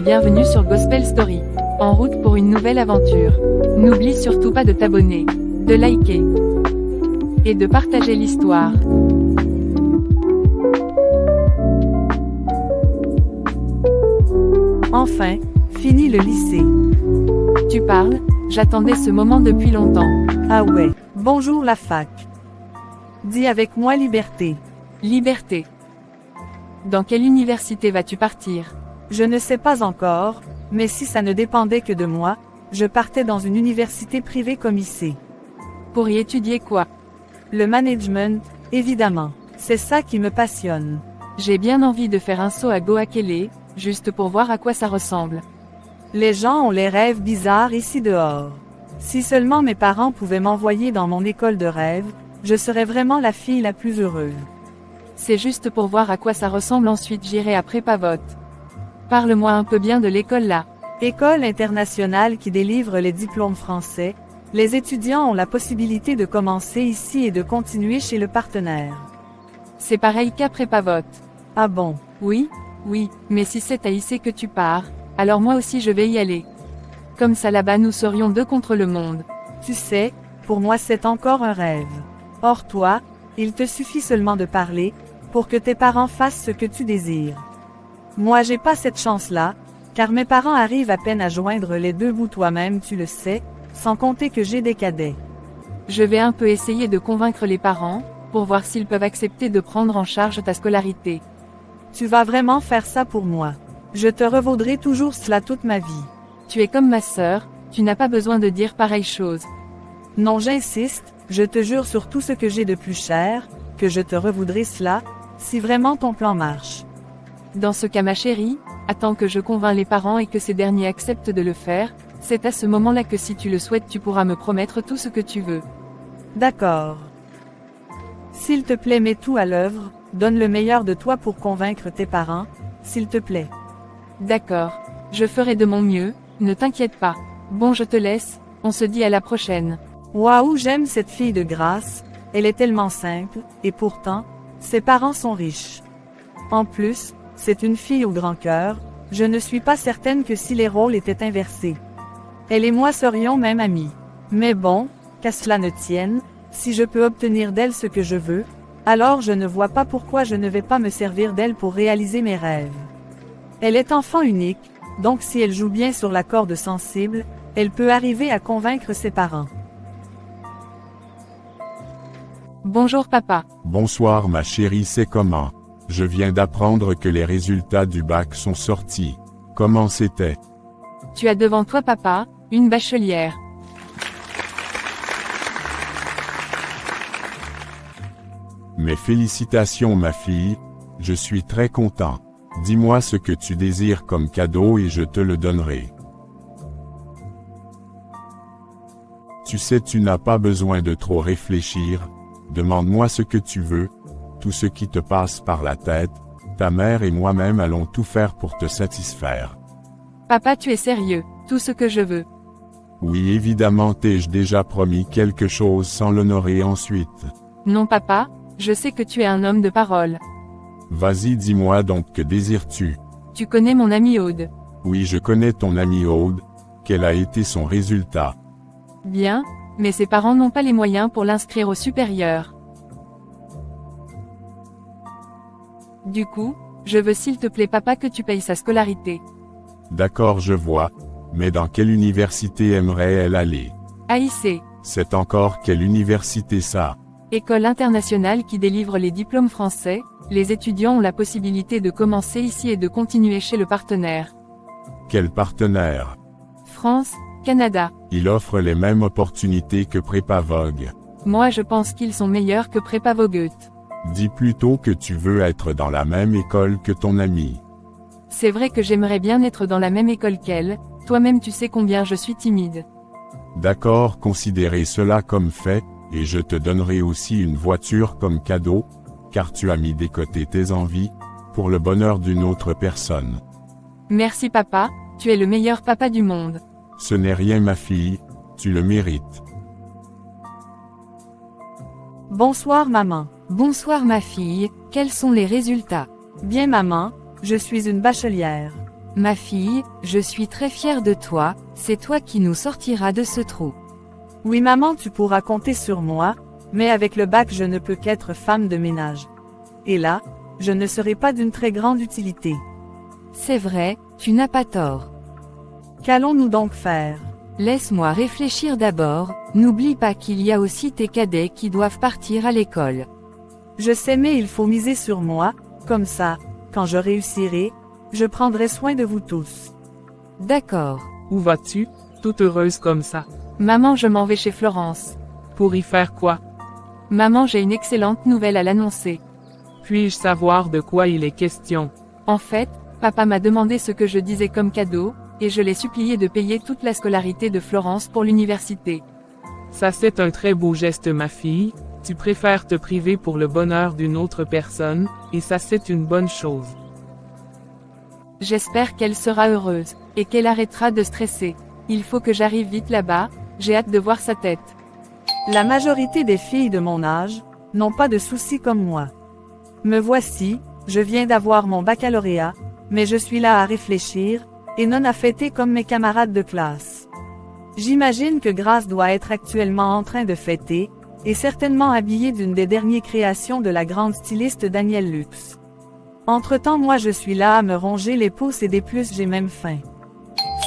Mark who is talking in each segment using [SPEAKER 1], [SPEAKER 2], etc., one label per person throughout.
[SPEAKER 1] bienvenue sur Gospel Story. En route pour une nouvelle aventure. N'oublie surtout pas de t'abonner, de liker et de partager l'histoire.
[SPEAKER 2] Enfin, fini le lycée.
[SPEAKER 1] Tu parles, j'attendais ce moment depuis longtemps.
[SPEAKER 2] Ah ouais, bonjour la fac. Dis avec moi liberté.
[SPEAKER 1] Liberté. Dans quelle université vas-tu partir?
[SPEAKER 2] Je ne sais pas encore, mais si ça ne dépendait que de moi, je partais dans une université privée comme ici.
[SPEAKER 1] Pour y étudier quoi?
[SPEAKER 2] Le management, évidemment. C'est ça qui me passionne.
[SPEAKER 1] J'ai bien envie de faire un saut à Goakele, juste pour voir à quoi ça ressemble.
[SPEAKER 2] Les gens ont les rêves bizarres ici dehors. Si seulement mes parents pouvaient m'envoyer dans mon école de rêve, je serais vraiment la fille la plus heureuse.
[SPEAKER 1] C'est juste pour voir à quoi ça ressemble, ensuite j'irai à Prépavote. Parle-moi un peu bien de l'école là.
[SPEAKER 2] École internationale qui délivre les diplômes français. Les étudiants ont la possibilité de commencer ici et de continuer chez le partenaire.
[SPEAKER 1] C'est pareil qu'à Prépavote.
[SPEAKER 2] Ah bon?
[SPEAKER 1] Oui, mais si c'est à IC que tu pars, alors moi aussi je vais y aller. Comme ça là-bas nous serions deux contre le monde.
[SPEAKER 2] Tu sais, pour moi c'est encore un rêve. Or toi, il te suffit seulement de parler, pour que tes parents fassent ce que tu désires. Moi j'ai pas cette chance-là, car mes parents arrivent à peine à joindre les deux bouts, toi-même tu le sais, sans compter que j'ai des cadets.
[SPEAKER 1] Je vais un peu essayer de convaincre les parents, pour voir s'ils peuvent accepter de prendre en charge ta scolarité.
[SPEAKER 2] Tu vas vraiment faire ça pour moi. Je te revaudrai toujours cela toute ma vie.
[SPEAKER 1] Tu es comme ma sœur, tu n'as pas besoin de dire pareille chose.
[SPEAKER 2] Non, j'insiste, je te jure sur tout ce que j'ai de plus cher, que je te revaudrai cela, si vraiment ton plan marche.
[SPEAKER 1] Dans ce cas ma chérie, attends que je convainc les parents et que ces derniers acceptent de le faire, c'est à ce moment-là que si tu le souhaites tu pourras me promettre tout ce que tu veux.
[SPEAKER 2] D'accord. S'il te plaît, mets tout à l'œuvre, donne le meilleur de toi pour convaincre tes parents, s'il te plaît.
[SPEAKER 1] D'accord. Je ferai de mon mieux, ne t'inquiète pas. Bon, je te laisse, on se dit à la prochaine.
[SPEAKER 2] Waouh, j'aime cette fille de grâce, elle est tellement simple, et pourtant, ses parents sont riches. En plus, c'est une fille au grand cœur, je ne suis pas certaine que si les rôles étaient inversés. Elle et moi serions même amies. Mais bon, qu'à cela ne tienne, si je peux obtenir d'elle ce que je veux, alors je ne vois pas pourquoi je ne vais pas me servir d'elle pour réaliser mes rêves. Elle est enfant unique, donc si elle joue bien sur la corde sensible, elle peut arriver à convaincre ses parents.
[SPEAKER 1] Bonjour papa.
[SPEAKER 3] Bonsoir ma chérie, c'est comment? Je viens d'apprendre que les résultats du bac sont sortis. Comment c'était?
[SPEAKER 1] Tu as devant toi papa, une bachelière.
[SPEAKER 3] Mes félicitations ma fille, je suis très content. Dis-moi ce que tu désires comme cadeau et je te le donnerai. Tu sais, tu n'as pas besoin de trop réfléchir, demande-moi ce que tu veux, tout ce qui te passe par la tête, ta mère et moi-même allons tout faire pour te satisfaire.
[SPEAKER 1] Papa, tu es sérieux, tout ce que je veux.
[SPEAKER 3] Oui, évidemment, t'ai-je déjà promis quelque chose sans l'honorer ensuite?
[SPEAKER 1] Non papa, je sais que tu es un homme de parole.
[SPEAKER 3] Vas-y, dis-moi donc, que désires-tu?
[SPEAKER 1] Tu connais mon ami Aude.
[SPEAKER 3] Oui, je connais ton ami Aude. Quel a été son résultat?
[SPEAKER 1] Bien, mais ses parents n'ont pas les moyens pour l'inscrire au supérieur. Du coup, je veux s'il te plaît papa que tu payes sa scolarité.
[SPEAKER 3] D'accord, je vois. Mais dans quelle université aimerait-elle aller?
[SPEAKER 1] AIC.
[SPEAKER 3] C'est encore quelle université ça?
[SPEAKER 1] École internationale qui délivre les diplômes français, les étudiants ont la possibilité de commencer ici et de continuer chez le partenaire.
[SPEAKER 3] Quel partenaire?
[SPEAKER 1] France, Canada.
[SPEAKER 3] Il offre les mêmes opportunités que Prépavogue.
[SPEAKER 1] Moi je pense qu'ils sont meilleurs que Prépavogue.
[SPEAKER 3] Dis plutôt que tu veux être dans la même école que ton ami.
[SPEAKER 1] C'est vrai que j'aimerais bien être dans la même école qu'elle, toi-même tu sais combien je suis timide.
[SPEAKER 3] D'accord, considérez cela comme fait, et je te donnerai aussi une voiture comme cadeau, car tu as mis de côté tes envies, pour le bonheur d'une autre personne.
[SPEAKER 1] Merci papa, tu es le meilleur papa du monde.
[SPEAKER 3] Ce n'est rien ma fille, tu le mérites.
[SPEAKER 2] Bonsoir maman.
[SPEAKER 1] Bonsoir ma fille, quels sont les résultats?
[SPEAKER 2] Bien maman, je suis une bachelière.
[SPEAKER 1] Ma fille, je suis très fière de toi, c'est toi qui nous sortiras de ce trou.
[SPEAKER 2] Oui maman, tu pourras compter sur moi, mais avec le bac je ne peux qu'être femme de ménage. Et là, je ne serai pas d'une très grande utilité.
[SPEAKER 1] C'est vrai, tu n'as pas tort.
[SPEAKER 2] Qu'allons-nous donc faire?
[SPEAKER 1] Laisse-moi réfléchir d'abord, n'oublie pas qu'il y a aussi tes cadets qui doivent partir à l'école.
[SPEAKER 2] Je sais mais il faut miser sur moi, comme ça, quand je réussirai, je prendrai soin de vous tous.
[SPEAKER 1] D'accord.
[SPEAKER 4] Où vas-tu, toute heureuse comme ça?
[SPEAKER 1] Maman, je m'en vais chez Florence.
[SPEAKER 4] Pour y faire quoi?
[SPEAKER 1] Maman, j'ai une excellente nouvelle à l'annoncer.
[SPEAKER 4] Puis-je savoir de quoi il est question?
[SPEAKER 1] En fait, papa m'a demandé ce que je disais comme cadeau, et je l'ai supplié de payer toute la scolarité de Florence pour l'université.
[SPEAKER 4] Ça c'est un très beau geste ma fille, tu préfères te priver pour le bonheur d'une autre personne, et ça c'est une bonne chose.
[SPEAKER 1] J'espère qu'elle sera heureuse, et qu'elle arrêtera de stresser. Il faut que j'arrive vite là-bas, j'ai hâte de voir sa tête.
[SPEAKER 2] La majorité des filles de mon âge n'ont pas de soucis comme moi. Me voici, je viens d'avoir mon baccalauréat, mais je suis là à réfléchir, et non à fêter comme mes camarades de classe. J'imagine que Grace doit être actuellement en train de fêter, et certainement habillée d'une des dernières créations de la grande styliste Danielle Lux. Entre-temps moi je suis là à me ronger les pouces et des plus j'ai même faim.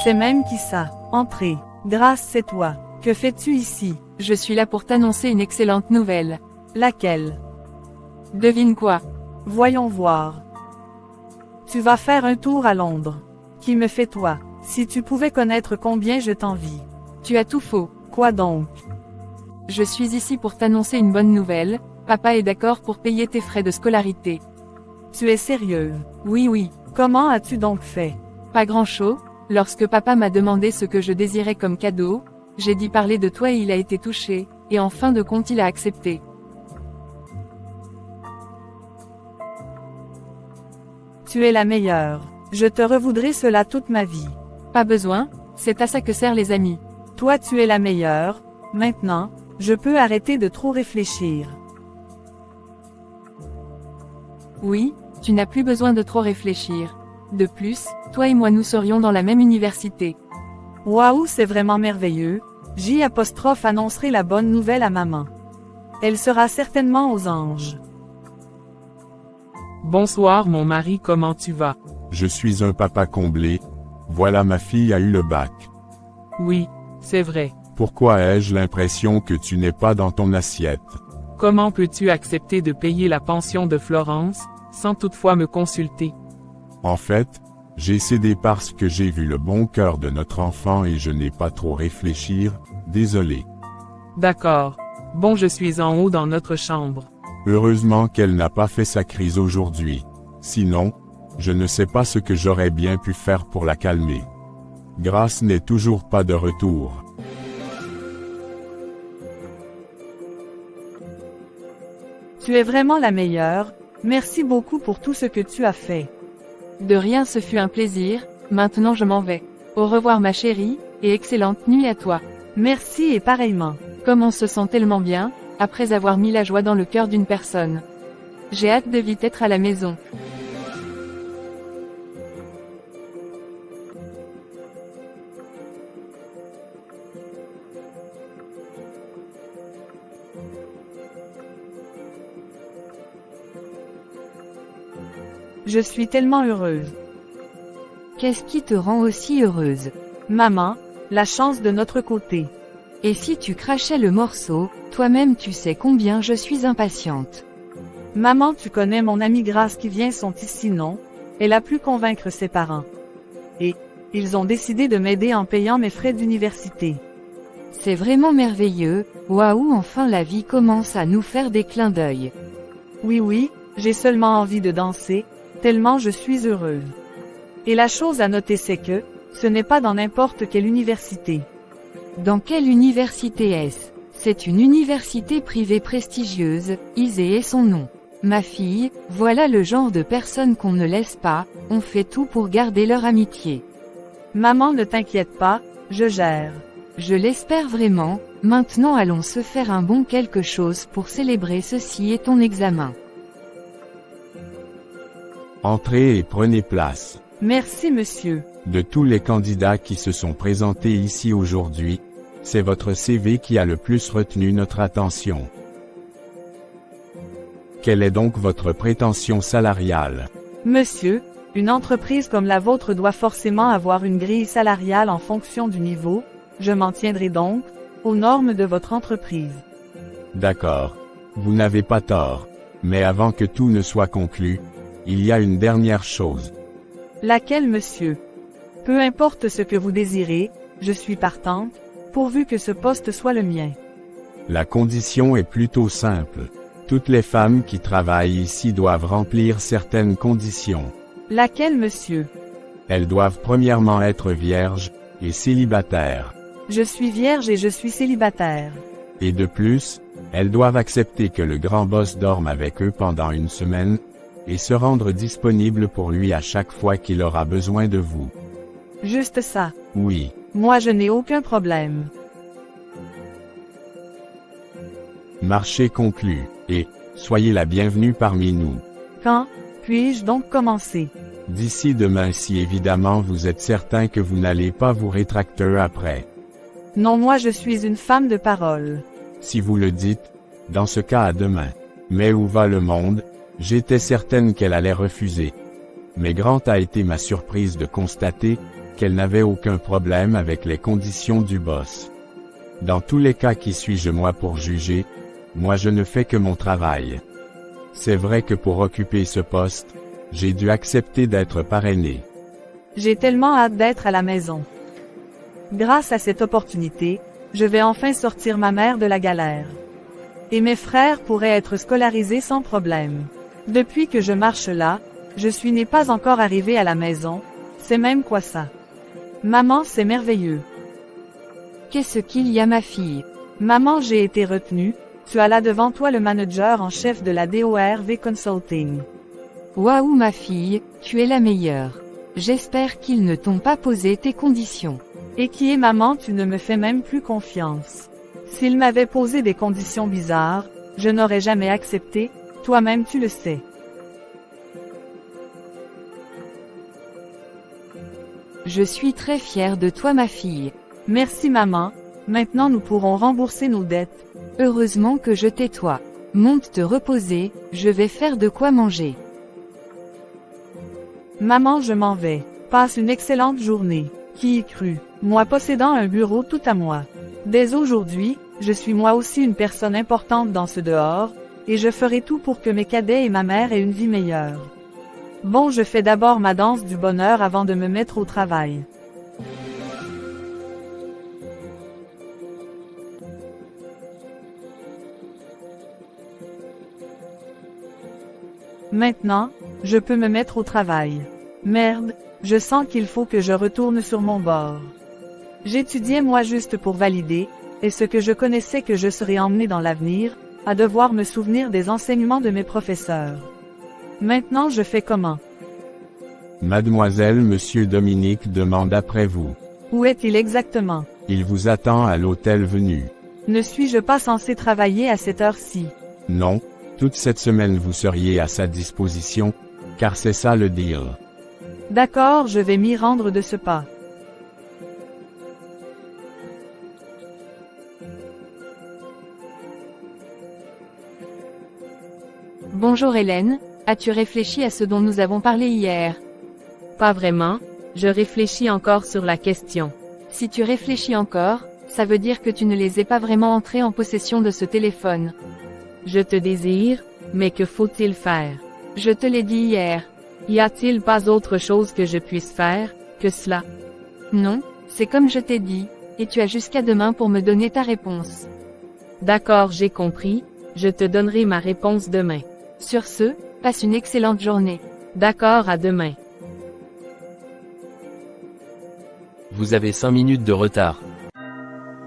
[SPEAKER 2] C'est même qui ça? Entrez. Grace, c'est toi. Que fais-tu ici?
[SPEAKER 1] Je suis là pour t'annoncer une excellente nouvelle.
[SPEAKER 2] Laquelle?
[SPEAKER 1] Devine quoi?
[SPEAKER 2] Voyons voir. Tu vas faire un tour à Londres. Qui me fait toi? Si tu pouvais connaître combien je t'envie.
[SPEAKER 1] Tu as tout faux.
[SPEAKER 2] Quoi donc?
[SPEAKER 1] Je suis ici pour t'annoncer une bonne nouvelle, papa est d'accord pour payer tes frais de scolarité.
[SPEAKER 2] Tu es sérieuse?
[SPEAKER 1] Oui oui.
[SPEAKER 2] Comment as-tu donc fait?
[SPEAKER 1] Pas grand-chose, lorsque papa m'a demandé ce que je désirais comme cadeau, j'ai dit parler de toi et il a été touché, et en fin de compte il a accepté.
[SPEAKER 2] Tu es la meilleure. Je te revoudrai cela toute ma vie.
[SPEAKER 1] Pas besoin, c'est à ça que servent les amis.
[SPEAKER 2] Toi tu es la meilleure, maintenant, je peux arrêter de trop réfléchir.
[SPEAKER 1] Oui, tu n'as plus besoin de trop réfléchir. De plus, toi et moi nous serions dans la même université.
[SPEAKER 2] Waouh, c'est vraiment merveilleux. J' annoncerai la bonne nouvelle à maman. Elle sera certainement aux anges.
[SPEAKER 4] Bonsoir mon mari, comment tu vas?
[SPEAKER 3] Je suis un papa comblé. Voilà ma fille a eu le bac.
[SPEAKER 4] Oui, c'est vrai.
[SPEAKER 3] Pourquoi ai-je l'impression que tu n'es pas dans ton assiette?
[SPEAKER 4] Comment peux-tu accepter de payer la pension de Florence, sans toutefois me consulter?
[SPEAKER 3] En fait, j'ai cédé parce que j'ai vu le bon cœur de notre enfant et je n'ai pas trop réfléchir, désolé.
[SPEAKER 4] D'accord. Bon, je suis en haut dans notre chambre.
[SPEAKER 3] Heureusement qu'elle n'a pas fait sa crise aujourd'hui. Sinon, je ne sais pas ce que j'aurais bien pu faire pour la calmer. Grace n'est toujours pas de retour.
[SPEAKER 2] Tu es vraiment la meilleure, merci beaucoup pour tout ce que tu as fait.
[SPEAKER 1] De rien, ce fut un plaisir, maintenant je m'en vais. Au revoir ma chérie, et excellente nuit à toi.
[SPEAKER 2] Merci et pareillement.
[SPEAKER 1] Comme on se sent tellement bien, après avoir mis la joie dans le cœur d'une personne. J'ai hâte de vite être à la maison.
[SPEAKER 2] Je suis tellement heureuse.
[SPEAKER 1] Qu'est-ce qui te rend aussi heureuse?
[SPEAKER 2] Maman, la chance de notre côté.
[SPEAKER 1] Et si tu crachais le morceau, toi-même tu sais combien je suis impatiente.
[SPEAKER 2] Maman, tu connais mon amie Grace qui vient sont ici non? Elle a pu convaincre ses parents. Et, ils ont décidé de m'aider en payant mes frais d'université.
[SPEAKER 1] C'est vraiment merveilleux, waouh, enfin la vie commence à nous faire des clins d'œil.
[SPEAKER 2] Oui, j'ai seulement envie de danser, tellement je suis heureuse. Et la chose à noter c'est que, ce n'est pas dans n'importe quelle université.
[SPEAKER 1] Dans quelle université est-ce? C'est une université privée prestigieuse, Isée est son nom. Ma fille, voilà le genre de personnes qu'on ne laisse pas, on fait tout pour garder leur amitié.
[SPEAKER 2] Maman, ne t'inquiète pas, je gère.
[SPEAKER 1] Je l'espère vraiment, maintenant allons se faire un bon quelque chose pour célébrer ceci et ton examen.
[SPEAKER 3] Entrez et prenez place.
[SPEAKER 2] Merci monsieur.
[SPEAKER 3] De tous les candidats qui se sont présentés ici aujourd'hui, c'est votre CV qui a le plus retenu notre attention. Quelle est donc votre prétention salariale?
[SPEAKER 2] Monsieur, une entreprise comme la vôtre doit forcément avoir une grille salariale en fonction du niveau, je m'en tiendrai donc aux normes de votre entreprise.
[SPEAKER 3] D'accord. Vous n'avez pas tort. Mais avant que tout ne soit conclu, il y a une dernière chose.
[SPEAKER 2] Laquelle, monsieur? Peu importe ce que vous désirez, je suis partante, pourvu que ce poste soit le mien.
[SPEAKER 3] La condition est plutôt simple. Toutes les femmes qui travaillent ici doivent remplir certaines conditions.
[SPEAKER 2] Laquelle, monsieur?
[SPEAKER 3] Elles doivent premièrement être vierges et célibataires.
[SPEAKER 2] Je suis vierge et je suis célibataire.
[SPEAKER 3] Et de plus, elles doivent accepter que le grand boss dorme avec eux pendant une semaine, et se rendre disponible pour lui à chaque fois qu'il aura besoin de vous.
[SPEAKER 2] Juste ça.
[SPEAKER 3] Oui.
[SPEAKER 2] Moi je n'ai aucun problème.
[SPEAKER 3] Marché conclu, et soyez la bienvenue parmi nous.
[SPEAKER 2] Quand puis-je donc commencer?
[SPEAKER 3] D'ici demain si évidemment vous êtes certain que vous n'allez pas vous rétracter après.
[SPEAKER 2] Non, moi je suis une femme de parole.
[SPEAKER 3] Si vous le dites, dans ce cas à demain. Mais où va le monde? J'étais certaine qu'elle allait refuser. Mais grande a été ma surprise de constater qu'elle n'avait aucun problème avec les conditions du boss. Dans tous les cas qui suis-je moi pour juger? Moi je ne fais que mon travail. C'est vrai que pour occuper ce poste, j'ai dû accepter d'être parrainé.
[SPEAKER 2] J'ai tellement hâte d'être à la maison. Grâce à cette opportunité, je vais enfin sortir ma mère de la galère. Et mes frères pourraient être scolarisés sans problème. Depuis que je marche là, n'est pas encore arrivé à la maison, c'est même quoi ça? Maman, c'est merveilleux.
[SPEAKER 1] Qu'est-ce qu'il y a ma fille?
[SPEAKER 2] Maman, j'ai été retenue, tu as là devant toi le manager en chef de la DORV Consulting.
[SPEAKER 1] Waouh ma fille, tu es la meilleure. J'espère qu'ils ne t'ont pas posé tes conditions.
[SPEAKER 2] Et qui est maman, tu ne me fais même plus confiance. S'il m'avait posé des conditions bizarres, je n'aurais jamais accepté, toi-même tu le sais.
[SPEAKER 1] Je suis très fière de toi ma fille.
[SPEAKER 2] Merci maman, maintenant nous pourrons rembourser nos dettes.
[SPEAKER 1] Heureusement que je tais-toi. Monte te reposer, je vais faire de quoi manger.
[SPEAKER 2] Maman, je m'en vais. Passe une excellente journée. Qui y crut? Moi possédant un bureau tout à moi. Dès aujourd'hui, je suis moi aussi une personne importante dans ce dehors, et je ferai tout pour que mes cadets et ma mère aient une vie meilleure. Bon, je fais d'abord ma danse du bonheur avant de me mettre au travail. Maintenant, je peux me mettre au travail. Merde, je sens qu'il faut que je retourne sur mon bord. J'étudiais moi juste pour valider, et ce que je connaissais que je serais emmené dans l'avenir, à devoir me souvenir des enseignements de mes professeurs. Maintenant je fais comment?
[SPEAKER 3] Mademoiselle, monsieur Dominique demande après vous.
[SPEAKER 2] Où est-il exactement?
[SPEAKER 3] Il vous attend à l'hôtel venu.
[SPEAKER 2] Ne suis-je pas censé travailler à cette heure-ci?
[SPEAKER 3] Non, toute cette semaine vous seriez à sa disposition, car c'est ça le deal.
[SPEAKER 2] D'accord, je vais m'y rendre de ce pas.
[SPEAKER 1] Bonjour Hélène, as-tu réfléchi à ce dont nous avons parlé hier?
[SPEAKER 5] Pas vraiment, je réfléchis encore sur la question.
[SPEAKER 1] Si tu réfléchis encore, ça veut dire que tu ne les ai pas vraiment entrés en possession de ce téléphone.
[SPEAKER 5] Je te désire, mais que faut-il faire?
[SPEAKER 1] Je te l'ai dit hier.
[SPEAKER 5] Y a-t-il pas autre chose que je puisse faire, que cela?
[SPEAKER 1] Non, c'est comme je t'ai dit, et tu as jusqu'à demain pour me donner ta réponse.
[SPEAKER 5] D'accord, j'ai compris, je te donnerai ma réponse demain.
[SPEAKER 1] Sur ce, passe une excellente journée.
[SPEAKER 5] D'accord, à demain.
[SPEAKER 6] Vous avez 5 minutes de retard.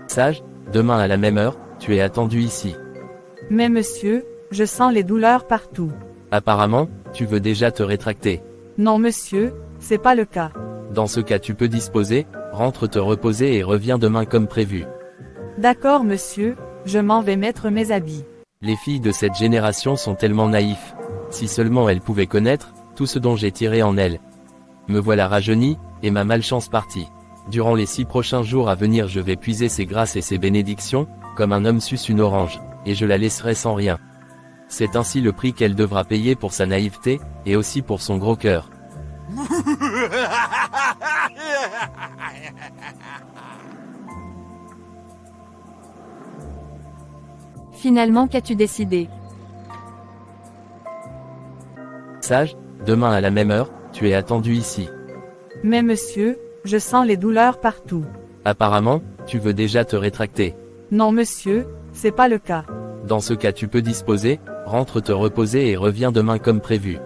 [SPEAKER 6] Sage, demain à la même heure, tu es attendu ici.
[SPEAKER 2] Mais monsieur, je sens les douleurs partout.
[SPEAKER 6] Apparemment, tu veux déjà te rétracter.
[SPEAKER 2] Non monsieur, c'est pas le cas.
[SPEAKER 6] Dans ce cas tu peux disposer, rentre te reposer et reviens demain comme prévu.
[SPEAKER 2] D'accord monsieur, je m'en vais mettre mes habits.
[SPEAKER 6] Les filles de cette génération sont tellement naïfs. Si seulement elles pouvaient connaître tout ce dont j'ai tiré en elles. Me voilà rajeuni, et ma malchance partie. Durant les 6 prochains jours à venir je vais puiser ses grâces et ses bénédictions, comme un homme suce une orange, et je la laisserai sans rien. C'est ainsi le prix qu'elle devra payer pour sa naïveté, et aussi pour son gros cœur.
[SPEAKER 1] Finalement, qu'as-tu décidé?
[SPEAKER 6] Sage, demain à la même heure, tu es attendu ici.
[SPEAKER 2] Mais monsieur, je sens les douleurs partout.
[SPEAKER 6] Apparemment, tu veux déjà te rétracter.
[SPEAKER 2] Non monsieur, c'est pas le cas.
[SPEAKER 6] Dans ce cas tu peux disposer, rentre te reposer et reviens demain comme prévu.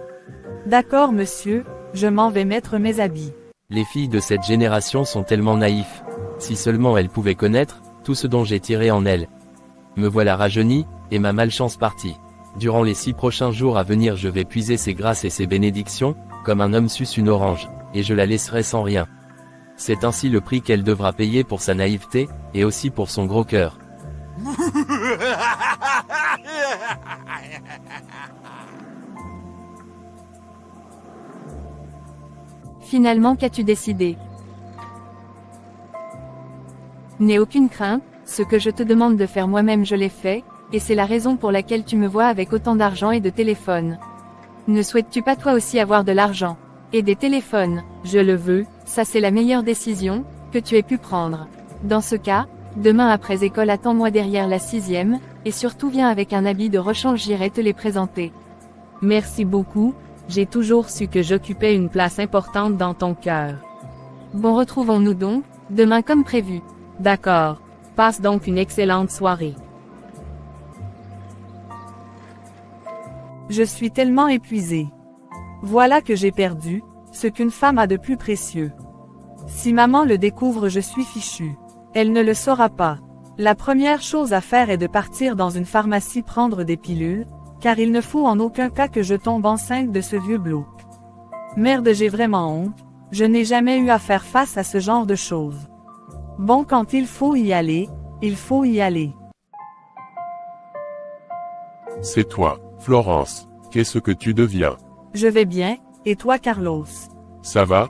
[SPEAKER 2] D'accord monsieur, je m'en vais mettre mes habits.
[SPEAKER 6] Les filles de cette génération sont tellement naïfs. Si seulement elles pouvaient connaître, tout ce dont j'ai tiré en elles. Me voilà rajeuni, et ma malchance partie. Durant les 6 prochains jours à venir je vais puiser ses grâces et ses bénédictions, comme un homme suce une orange, et je la laisserai sans rien. C'est ainsi le prix qu'elle devra payer pour sa naïveté, et aussi pour son gros cœur.
[SPEAKER 1] Finalement, qu'as-tu décidé? N'aie aucune crainte, ce que je te demande de faire moi-même je l'ai fait, et c'est la raison pour laquelle tu me vois avec autant d'argent et de téléphones. Ne souhaites-tu pas toi aussi avoir de l'argent et des téléphones?
[SPEAKER 5] Je le veux.
[SPEAKER 1] Ça c'est la meilleure décision que tu aies pu prendre. Dans ce cas, demain après école attends-moi derrière la 6e, et surtout viens avec un habit de rechange, j'irai te les présenter.
[SPEAKER 5] Merci beaucoup, j'ai toujours su que j'occupais une place importante dans ton cœur.
[SPEAKER 1] Bon, retrouvons-nous donc, demain comme prévu.
[SPEAKER 5] D'accord. Passe donc une excellente soirée.
[SPEAKER 2] Je suis tellement épuisée. Voilà que j'ai perdu ce qu'une femme a de plus précieux. Si maman le découvre, je suis fichue. Elle ne le saura pas. La première chose à faire est de partir dans une pharmacie prendre des pilules, car il ne faut en aucun cas que je tombe enceinte de ce vieux bloc. Merde, j'ai vraiment honte, je n'ai jamais eu à faire face à ce genre de choses. Bon, quand il faut y aller, il faut y aller.
[SPEAKER 3] C'est toi, Florence. Qu'est-ce que tu deviens?
[SPEAKER 2] Je vais bien, et toi Carlos?
[SPEAKER 3] Ça va,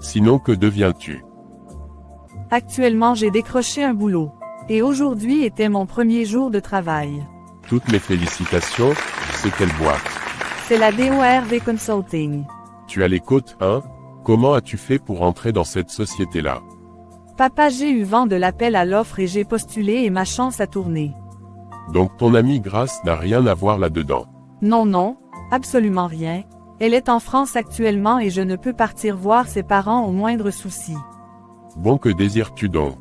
[SPEAKER 3] sinon que deviens-tu?
[SPEAKER 2] Actuellement j'ai décroché un boulot. Et aujourd'hui était mon premier jour de travail.
[SPEAKER 3] Toutes mes félicitations, c'est quelle boîte?
[SPEAKER 2] C'est la DORV Consulting.
[SPEAKER 3] Tu as les côtes, hein? Comment as-tu fait pour entrer dans cette société-là?
[SPEAKER 2] Papa, j'ai eu vent de l'appel à l'offre et j'ai postulé et ma chance a tourné.
[SPEAKER 3] Donc ton amie Grace n'a rien à voir là-dedans?
[SPEAKER 2] Non, absolument rien. Elle est en France actuellement et je ne peux partir voir ses parents au moindre souci.
[SPEAKER 3] Bon, que désires-tu donc?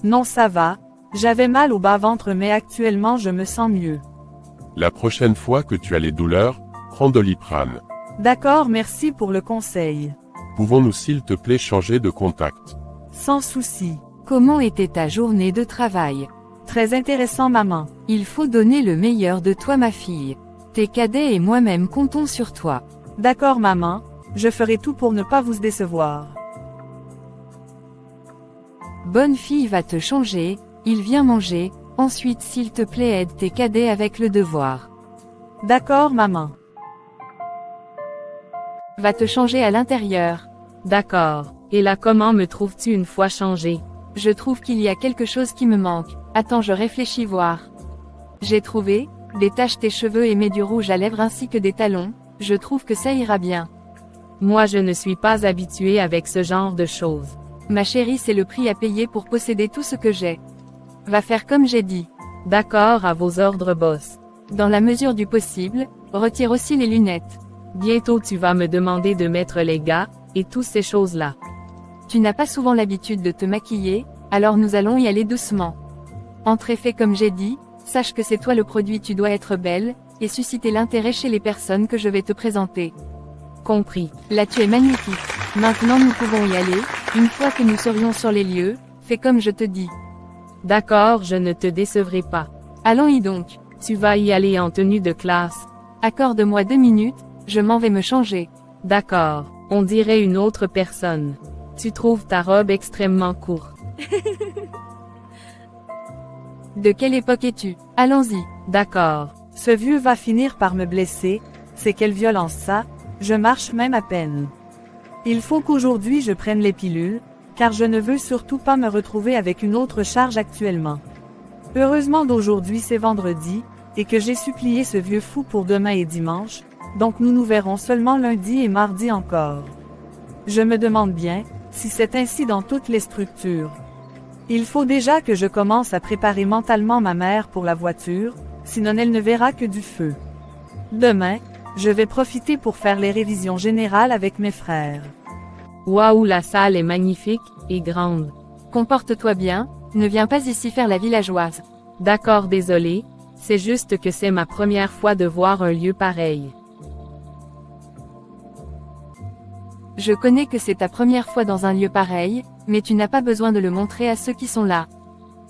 [SPEAKER 2] Non, ça va. J'avais mal au bas-ventre mais actuellement je me sens mieux.
[SPEAKER 3] La prochaine fois que tu as les douleurs, prends Doliprane.
[SPEAKER 2] D'accord, merci pour le conseil.
[SPEAKER 3] Pouvons-nous s'il te plaît changer de contact?
[SPEAKER 2] Sans souci.
[SPEAKER 1] Comment était ta journée de travail?
[SPEAKER 2] Très intéressant maman.
[SPEAKER 1] Il faut donner le meilleur de toi ma fille. Tes cadets et moi-même comptons sur toi.
[SPEAKER 2] D'accord maman, je ferai tout pour ne pas vous décevoir.
[SPEAKER 1] Bonne fille va te changer, il vient manger, ensuite s'il te plaît aide tes cadets avec le devoir.
[SPEAKER 2] D'accord maman.
[SPEAKER 1] Va te changer à l'intérieur.
[SPEAKER 5] D'accord. Et là, comment me trouves-tu une fois changé?
[SPEAKER 1] Je trouve qu'il y a quelque chose qui me manque. Attends, je réfléchis voir. J'ai trouvé, détache tes cheveux et mets du rouge à lèvres ainsi que des talons, je trouve que ça ira bien.
[SPEAKER 5] Moi je ne suis pas habituée avec ce genre de choses.
[SPEAKER 1] Ma chérie, c'est le prix à payer pour posséder tout ce que j'ai. Va faire comme j'ai dit.
[SPEAKER 5] D'accord, à vos ordres boss.
[SPEAKER 1] Dans la mesure du possible, retire aussi les lunettes.
[SPEAKER 5] Bientôt tu vas me demander de mettre les gants, et toutes ces choses-là.
[SPEAKER 1] Tu n'as pas souvent l'habitude de te maquiller, alors nous allons y aller doucement. Entre effet comme j'ai dit, sache que c'est toi le produit, tu dois être belle, et susciter l'intérêt chez les personnes que je vais te présenter.
[SPEAKER 5] Compris.
[SPEAKER 1] Là tu es magnifique. Maintenant nous pouvons y aller, une fois que nous serions sur les lieux, fais comme je te dis.
[SPEAKER 5] D'accord, je ne te décevrai pas.
[SPEAKER 1] Allons-y donc.
[SPEAKER 5] Tu vas y aller en tenue de classe.
[SPEAKER 1] Accorde-moi 2 minutes, je m'en vais me changer.
[SPEAKER 5] D'accord, on dirait une autre personne. Tu trouves ta robe extrêmement courte.
[SPEAKER 1] De quelle époque es-tu? Allons-y.
[SPEAKER 5] D'accord.
[SPEAKER 2] Ce vieux va finir par me blesser, c'est quelle violence ça, je marche même à peine. Il faut qu'aujourd'hui je prenne les pilules, car je ne veux surtout pas me retrouver avec une autre charge actuellement. Heureusement d'aujourd'hui c'est vendredi, et que j'ai supplié ce vieux fou pour demain et dimanche, donc nous nous verrons seulement lundi et mardi encore. Je me demande bien, si c'est ainsi dans toutes les structures. Il faut déjà que je commence à préparer mentalement ma mère pour la voiture, sinon elle ne verra que du feu. Demain, je vais profiter pour faire les révisions générales avec mes frères.
[SPEAKER 5] Waouh, la salle est magnifique, et grande.
[SPEAKER 1] Comporte-toi bien, ne viens pas ici faire la villageoise.
[SPEAKER 5] D'accord, désolé, c'est juste que c'est ma première fois de voir un lieu pareil.
[SPEAKER 1] Je connais que c'est ta première fois dans un lieu pareil, mais tu n'as pas besoin de le montrer à ceux qui sont là.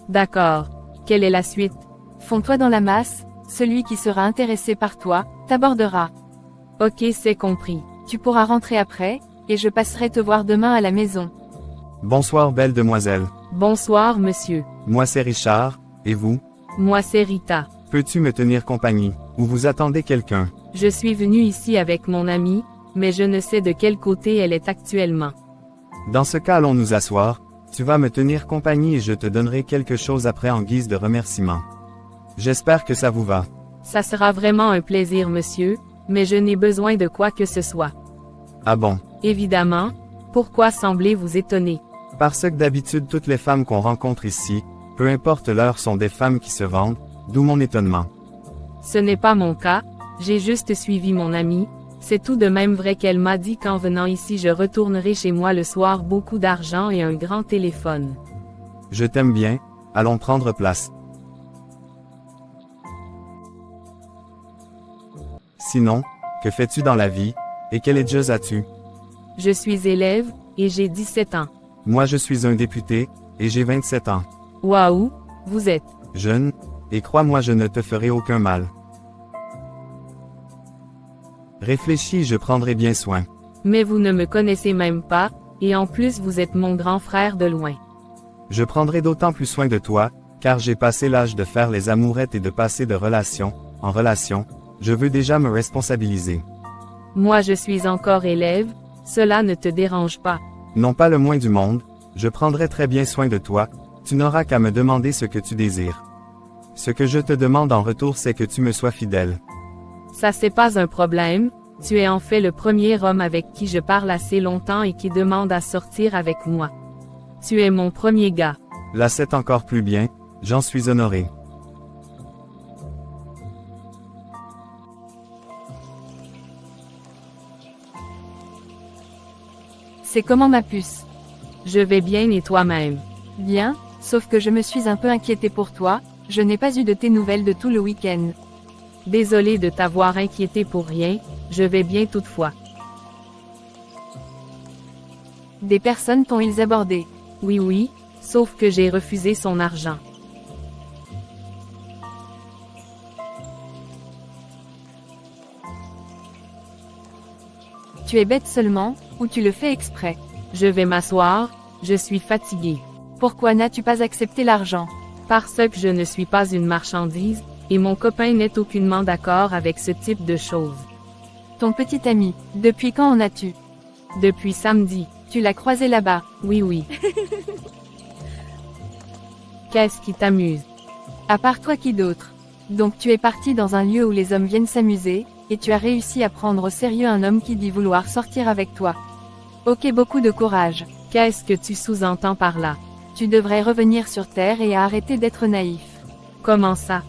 [SPEAKER 5] D'accord. Quelle est la suite?
[SPEAKER 1] Fonds-toi dans la masse, celui qui sera intéressé par toi, t'abordera.
[SPEAKER 5] Ok, c'est compris.
[SPEAKER 1] Tu pourras rentrer après, et je passerai te voir demain à la maison.
[SPEAKER 7] Bonsoir belle demoiselle.
[SPEAKER 5] Bonsoir monsieur.
[SPEAKER 7] Moi c'est Richard, et vous?
[SPEAKER 5] Moi c'est Rita.
[SPEAKER 7] Peux-tu me tenir compagnie, ou vous attendez quelqu'un?
[SPEAKER 5] Je suis venue ici avec mon amie, mais je ne sais de quel côté elle est actuellement.
[SPEAKER 7] Dans ce cas allons nous asseoir, tu vas me tenir compagnie et je te donnerai quelque chose après en guise de remerciement. J'espère que ça vous va.
[SPEAKER 5] Ça sera vraiment un plaisir monsieur, mais je n'ai besoin de quoi que ce soit.
[SPEAKER 7] Ah bon?
[SPEAKER 5] Évidemment, pourquoi semblez-vous étonné?
[SPEAKER 7] Parce que d'habitude toutes les femmes qu'on rencontre ici, peu importe l'heure sont des femmes qui se vendent, d'où mon étonnement.
[SPEAKER 5] Ce n'est pas mon cas, j'ai juste suivi mon amie. C'est tout de même vrai qu'elle m'a dit qu'en venant ici je retournerai chez moi le soir beaucoup d'argent et un grand téléphone.
[SPEAKER 7] Je t'aime bien, allons prendre place. Sinon, que fais-tu dans la vie, et quelle job as-tu?
[SPEAKER 5] Je suis élève, et j'ai 17 ans.
[SPEAKER 7] Moi je suis un député, et j'ai 27 ans.
[SPEAKER 5] Waouh, vous êtes
[SPEAKER 7] Jeune, et crois-moi je ne te ferai aucun mal. Réfléchis, je prendrai bien soin.
[SPEAKER 5] Mais vous ne me connaissez même pas, et en plus vous êtes mon grand frère de loin.
[SPEAKER 7] Je prendrai d'autant plus soin de toi, car j'ai passé l'âge de faire les amourettes et de passer de relation en relation, je veux déjà me responsabiliser.
[SPEAKER 5] Moi je suis encore élève, cela ne te dérange pas.
[SPEAKER 7] Non pas le moins du monde, je prendrai très bien soin de toi, tu n'auras qu'à me demander ce que tu désires. Ce que je te demande en retour c'est que tu me sois fidèle.
[SPEAKER 5] Ça c'est pas un problème, tu es en fait le premier homme avec qui je parle assez longtemps et qui demande à sortir avec moi. Tu es mon premier gars.
[SPEAKER 7] Là c'est encore plus bien, j'en suis honoré.
[SPEAKER 1] C'est comment ma puce?
[SPEAKER 5] Je vais bien et toi-même?
[SPEAKER 1] Bien, sauf que je me suis un peu inquiétée pour toi, je n'ai pas eu de tes nouvelles de tout le week-end.
[SPEAKER 5] Désolé de t'avoir inquiété pour rien, je vais bien toutefois.
[SPEAKER 1] Des personnes t'ont-ils abordé?
[SPEAKER 5] Oui, sauf que j'ai refusé son argent.
[SPEAKER 1] Tu es bête seulement, ou tu le fais exprès?
[SPEAKER 5] Je vais m'asseoir, je suis fatigué.
[SPEAKER 1] Pourquoi n'as-tu pas accepté l'argent?
[SPEAKER 5] Parce que je ne suis pas une marchandise, et mon copain n'est aucunement d'accord avec ce type de choses.
[SPEAKER 1] Ton petit ami, depuis quand en as-tu?
[SPEAKER 5] Depuis samedi.
[SPEAKER 1] Tu l'as croisé là-bas?
[SPEAKER 5] Oui. Qu'est-ce qui t'amuse?
[SPEAKER 1] À part toi qui d'autre? Donc tu es parti dans un lieu où les hommes viennent s'amuser, et tu as réussi à prendre au sérieux un homme qui dit vouloir sortir avec toi. Ok, beaucoup de courage.
[SPEAKER 5] Qu'est-ce que tu sous-entends par là?
[SPEAKER 1] Tu devrais revenir sur Terre et arrêter d'être naïf.
[SPEAKER 5] Comment ça?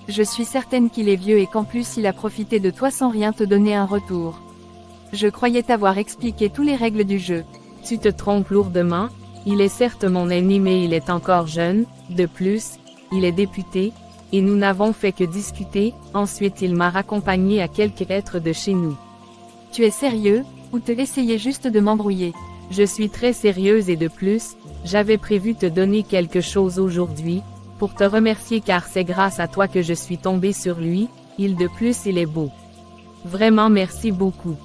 [SPEAKER 1] Je suis certaine qu'il est vieux et qu'en plus il a profité de toi sans rien te donner un retour. Je croyais t'avoir expliqué toutes les règles du jeu.
[SPEAKER 5] Tu te trompes lourdement, il est certes mon aîné mais il est encore jeune, de plus, il est député, et nous n'avons fait que discuter, ensuite il m'a raccompagné à quelques mètres de chez nous.
[SPEAKER 1] Tu es sérieux, ou te essayais juste de m'embrouiller?
[SPEAKER 5] Je suis très sérieuse et de plus, j'avais prévu te donner quelque chose aujourd'hui, pour te remercier car c'est grâce à toi que je suis tombée sur lui, de plus il est beau. Vraiment merci beaucoup.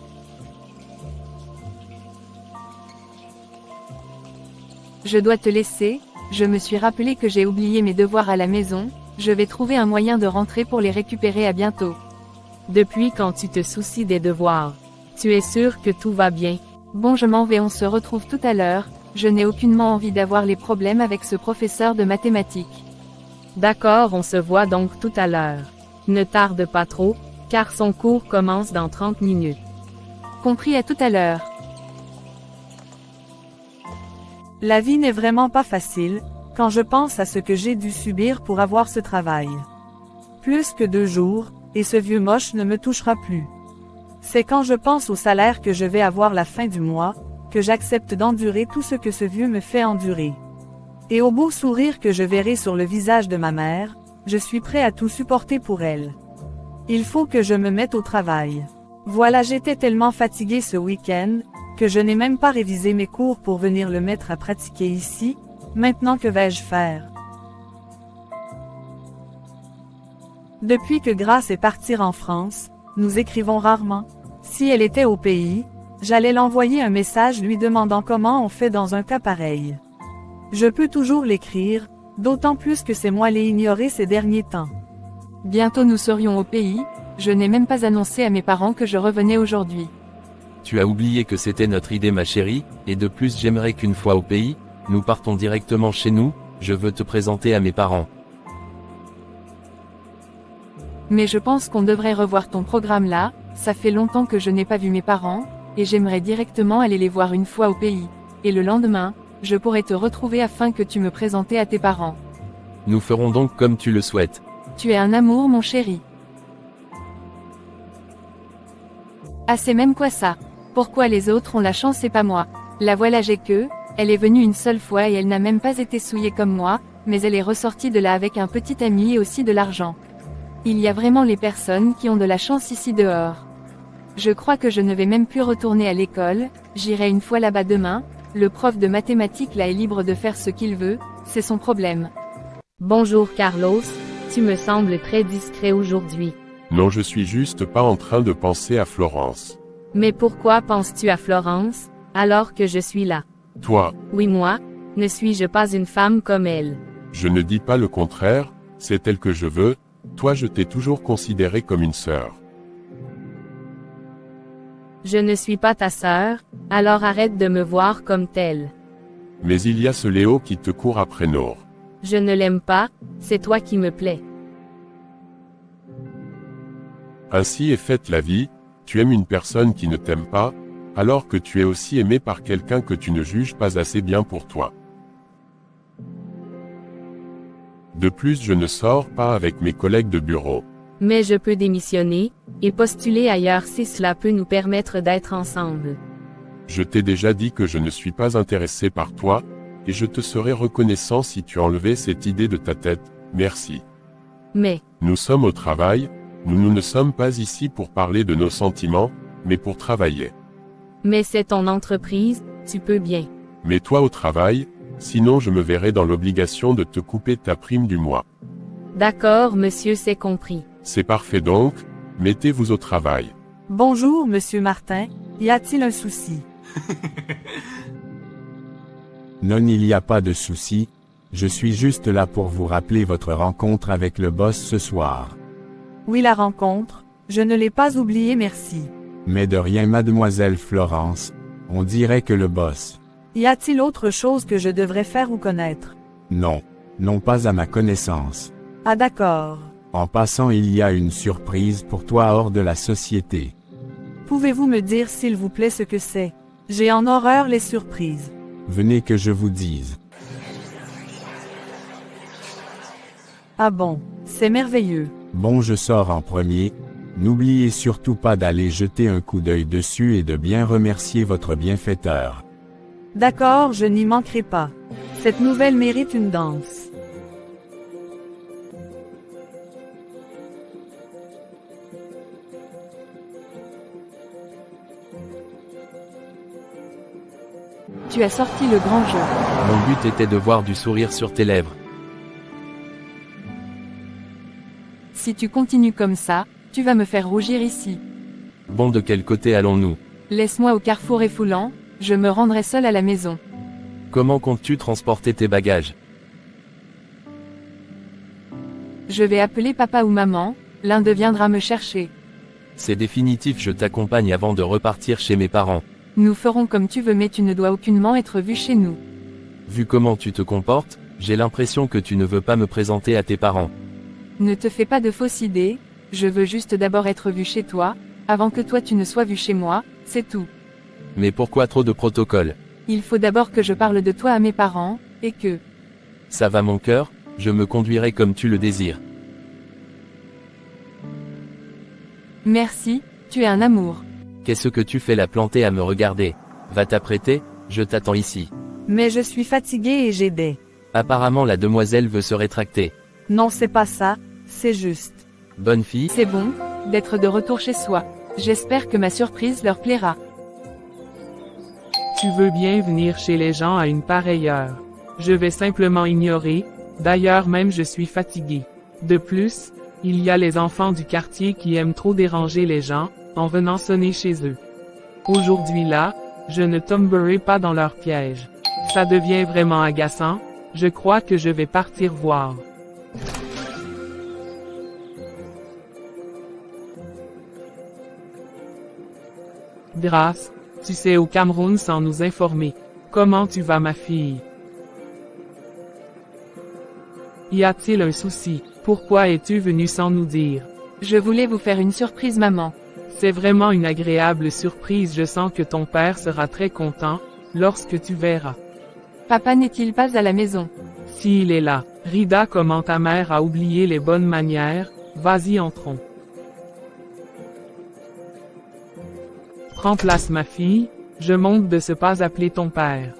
[SPEAKER 1] Je dois te laisser, je me suis rappelé que j'ai oublié mes devoirs à la maison, je vais trouver un moyen de rentrer pour les récupérer à bientôt.
[SPEAKER 5] Depuis quand tu te soucies des devoirs? Tu es sûr que tout va bien?
[SPEAKER 1] Bon, je m'en vais, on se retrouve tout à l'heure, je n'ai aucunement envie d'avoir les problèmes avec ce professeur de mathématiques.
[SPEAKER 5] D'accord, on se voit donc tout à l'heure. Ne tarde pas trop, car son cours commence dans 30 minutes.
[SPEAKER 1] Compris, à tout à l'heure.
[SPEAKER 2] La vie n'est vraiment pas facile, quand je pense à ce que j'ai dû subir pour avoir ce travail. Plus que 2 jours, et ce vieux moche ne me touchera plus. C'est quand je pense au salaire que je vais avoir la fin du mois, que j'accepte d'endurer tout ce que ce vieux me fait endurer. Et au beau sourire que je verrai sur le visage de ma mère, je suis prêt à tout supporter pour elle. Il faut que je me mette au travail. Voilà, j'étais tellement fatigué ce week-end, que je n'ai même pas révisé mes cours pour venir le mettre à pratiquer ici. Maintenant, que vais-je faire? Depuis que Grace est partie en France, nous écrivons rarement. Si elle était au pays, j'allais l'envoyer un message lui demandant comment on fait dans un cas pareil. Je peux toujours l'écrire, d'autant plus que c'est moi l'ai ignoré ces derniers temps.
[SPEAKER 1] Bientôt nous serions au pays, je n'ai même pas annoncé à mes parents que je revenais aujourd'hui.
[SPEAKER 6] Tu as oublié que c'était notre idée ma chérie, et de plus j'aimerais qu'une fois au pays, nous partons directement chez nous, je veux te présenter à mes parents.
[SPEAKER 1] Mais je pense qu'on devrait revoir ton programme là, ça fait longtemps que je n'ai pas vu mes parents, et j'aimerais directement aller les voir une fois au pays. Et le lendemain, je pourrais te retrouver afin que tu me présentes à tes parents.
[SPEAKER 6] Nous ferons donc comme tu le souhaites.
[SPEAKER 1] Tu es un amour mon chéri. Ah, c'est même quoi ça? Pourquoi les autres ont la chance et pas moi? La voilà, j'ai que, elle est venue une seule fois et elle n'a même pas été souillée comme moi, mais elle est ressortie de là avec un petit ami et aussi de l'argent. Il y a vraiment les personnes qui ont de la chance ici dehors. Je crois que je ne vais même plus retourner à l'école, j'irai une fois là-bas demain, le prof de mathématiques là est libre de faire ce qu'il veut, c'est son problème.
[SPEAKER 5] Bonjour Carlos, tu me sembles très discret aujourd'hui.
[SPEAKER 3] Non, je suis juste pas en train de penser à Florence.
[SPEAKER 5] Mais pourquoi penses-tu à Florence, alors que je suis là?
[SPEAKER 3] Toi,
[SPEAKER 5] Oui, moi, ne suis-je pas une femme comme elle?
[SPEAKER 3] je ne dis pas le contraire, c'est elle que je veux, toi je t'ai toujours considéré comme une sœur.
[SPEAKER 5] Je ne suis pas ta sœur, alors arrête de me voir comme telle.
[SPEAKER 3] Mais il y a ce Léo qui te court après Nour.
[SPEAKER 5] Je ne l'aime pas, c'est toi qui me plais.
[SPEAKER 3] Ainsi est faite la vie, tu aimes une personne qui ne t'aime pas, alors que tu es aussi aimé par quelqu'un que tu ne juges pas assez bien pour toi. De plus, je ne sors pas avec mes collègues de bureau.
[SPEAKER 5] Mais je peux démissionner, et postuler ailleurs si cela peut nous permettre d'être ensemble.
[SPEAKER 3] Je t'ai déjà dit que je ne suis pas intéressé par toi, et je te serais reconnaissant si tu enlevais cette idée de ta tête, merci.
[SPEAKER 5] Mais,
[SPEAKER 3] Nous sommes au travail, nous ne sommes pas ici pour parler de nos sentiments, mais pour travailler.
[SPEAKER 5] mais c'est ton entreprise, tu peux bien.
[SPEAKER 3] Mets-toi au travail, sinon je me verrai dans l'obligation de te couper ta prime du mois.
[SPEAKER 5] D'accord monsieur, c'est compris.
[SPEAKER 3] C'est parfait donc, mettez-vous au travail.
[SPEAKER 2] Bonjour monsieur Martin, y a-t-il un souci?
[SPEAKER 7] Non, il n'y a pas de souci, je suis juste là pour vous rappeler votre rencontre avec le boss ce soir.
[SPEAKER 2] Oui, la rencontre, je ne l'ai pas oubliée, merci.
[SPEAKER 7] Mais de rien mademoiselle Florence, on dirait que le boss.
[SPEAKER 2] Y a-t-il autre chose que je devrais faire ou connaître?
[SPEAKER 7] Non, non pas à ma connaissance.
[SPEAKER 2] Ah d'accord.
[SPEAKER 7] En passant, il y a une surprise pour toi hors de la société.
[SPEAKER 2] Pouvez-vous me dire s'il vous plaît ce que c'est? J'ai en horreur les surprises.
[SPEAKER 7] Venez que je vous dise.
[SPEAKER 2] Ah bon, c'est merveilleux.
[SPEAKER 7] Bon, je sors en premier. N'oubliez surtout pas d'aller jeter un coup d'œil dessus et de bien remercier votre bienfaiteur.
[SPEAKER 2] D'accord, je n'y manquerai pas. Cette nouvelle mérite une danse.
[SPEAKER 1] Tu as sorti le grand jeu.
[SPEAKER 6] Mon but était de voir du sourire sur tes lèvres.
[SPEAKER 1] Si tu continues comme ça, tu vas me faire rougir ici.
[SPEAKER 6] Bon, de quel côté allons-nous?
[SPEAKER 1] Laisse-moi au carrefour effoulant, je me rendrai seule à la maison.
[SPEAKER 6] Comment comptes-tu transporter tes bagages?
[SPEAKER 1] Je vais appeler papa ou maman, l'un d'eux viendra me chercher.
[SPEAKER 6] C'est définitif, je t'accompagne avant de repartir chez mes parents.
[SPEAKER 2] Nous ferons comme tu veux mais tu ne dois aucunement être vu chez nous.
[SPEAKER 6] Vu comment tu te comportes, j'ai l'impression que tu ne veux pas me présenter à tes parents.
[SPEAKER 2] Ne te fais pas de fausses idées, je veux juste d'abord être vu chez toi, avant que toi tu ne sois vu chez moi, c'est tout.
[SPEAKER 6] Mais pourquoi trop de protocole?
[SPEAKER 2] Il faut d'abord que je parle de toi à mes parents, et que...
[SPEAKER 6] Ça va mon cœur, je me conduirai comme tu le désires.
[SPEAKER 2] Merci, tu es un amour.
[SPEAKER 6] Qu'est-ce que tu fais là planté à me regarder? Va t'apprêter, je t'attends ici.
[SPEAKER 2] Mais je suis fatiguée et j'ai des...
[SPEAKER 6] Apparemment la demoiselle veut se rétracter.
[SPEAKER 2] Non c'est pas ça, c'est juste.
[SPEAKER 6] Bonne fille,
[SPEAKER 2] C'est bon, d'être de retour chez soi. J'espère que ma surprise leur plaira.
[SPEAKER 4] Tu veux bien venir chez les gens à une pareille heure. Je vais simplement ignorer, d'ailleurs même je suis fatigué. De plus, il y a les enfants du quartier qui aiment trop déranger les gens, en venant sonner chez eux. Aujourd'hui là, je ne tomberai pas dans leur piège. Ça devient vraiment agaçant, je crois que je vais partir voir. Grâce, tu sais au Cameroun sans nous informer. Comment tu vas ma fille? Y a-t-il un souci? Pourquoi es-tu venue sans nous dire?
[SPEAKER 2] Je voulais vous faire une surprise maman.
[SPEAKER 4] C'est vraiment une agréable surprise, je sens que ton père sera très content, lorsque tu verras.
[SPEAKER 2] Papa n'est-il pas à la maison?
[SPEAKER 4] S'il est là, Rida, comment ta mère a oublié les bonnes manières, vas-y entrons. Prends place ma fille, je monte de ce pas appeler ton père.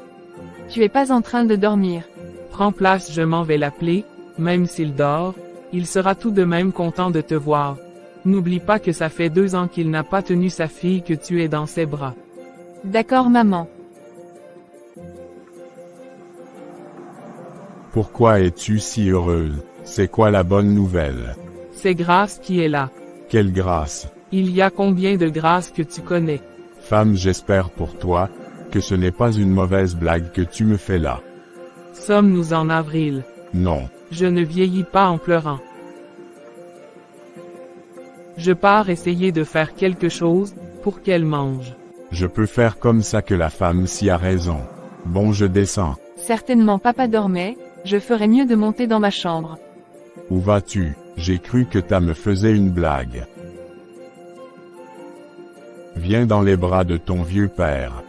[SPEAKER 2] Tu es pas en train de dormir.
[SPEAKER 4] Prends place, je m'en vais l'appeler, même s'il dort, il sera tout de même content de te voir. N'oublie pas que ça fait 2 ans qu'il n'a pas tenu sa fille que tu es dans ses bras.
[SPEAKER 2] D'accord maman.
[SPEAKER 3] Pourquoi es-tu si heureuse? C'est quoi la bonne nouvelle?
[SPEAKER 4] C'est Grâce qui est là.
[SPEAKER 3] Quelle grâce!
[SPEAKER 4] Il y a combien de grâces que tu connais?
[SPEAKER 3] Femme, j'espère pour toi, que ce n'est pas une mauvaise blague que tu me fais là.
[SPEAKER 4] Sommes-nous en avril?
[SPEAKER 3] Non.
[SPEAKER 4] Je ne vieillis pas en pleurant. Je pars essayer de faire quelque chose, pour qu'elle mange.
[SPEAKER 3] Je peux faire comme ça que la femme s'y a raison. Bon, je descends.
[SPEAKER 2] Certainement papa dormait, je ferais mieux de monter dans ma chambre.
[SPEAKER 3] Où vas-tu? J'ai cru que ta me faisait une blague. Viens dans les bras de ton vieux père.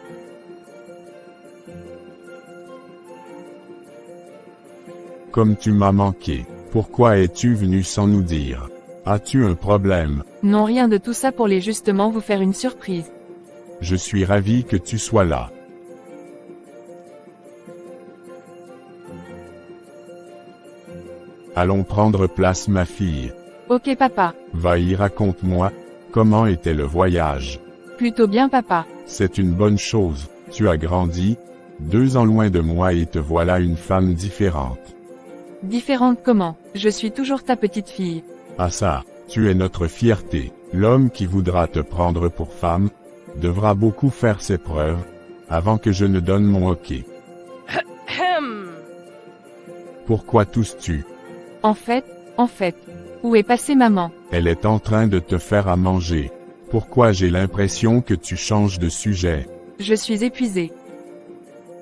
[SPEAKER 3] Comme tu m'as manqué, pourquoi es-tu venu sans nous dire? As-tu un problème?
[SPEAKER 2] Non rien de tout ça pour les justement vous faire une surprise.
[SPEAKER 3] Je suis ravi que tu sois là. Allons prendre place ma fille.
[SPEAKER 2] Ok papa.
[SPEAKER 3] Va-y, raconte-moi, comment était le voyage?
[SPEAKER 2] Plutôt bien papa.
[SPEAKER 3] C'est une bonne chose, tu as grandi, 2 ans loin de moi et te voilà une femme différente.
[SPEAKER 2] Différente comment? Je suis toujours ta petite fille.
[SPEAKER 3] Ah ça, tu es notre fierté. L'homme qui voudra te prendre pour femme, devra beaucoup faire ses preuves, avant que je ne donne mon OK. Pourquoi tousses-tu?
[SPEAKER 2] En fait, où est passée maman?
[SPEAKER 3] Elle est en train de te faire à manger. Pourquoi j'ai l'impression que tu changes de sujet?
[SPEAKER 2] Je suis épuisée.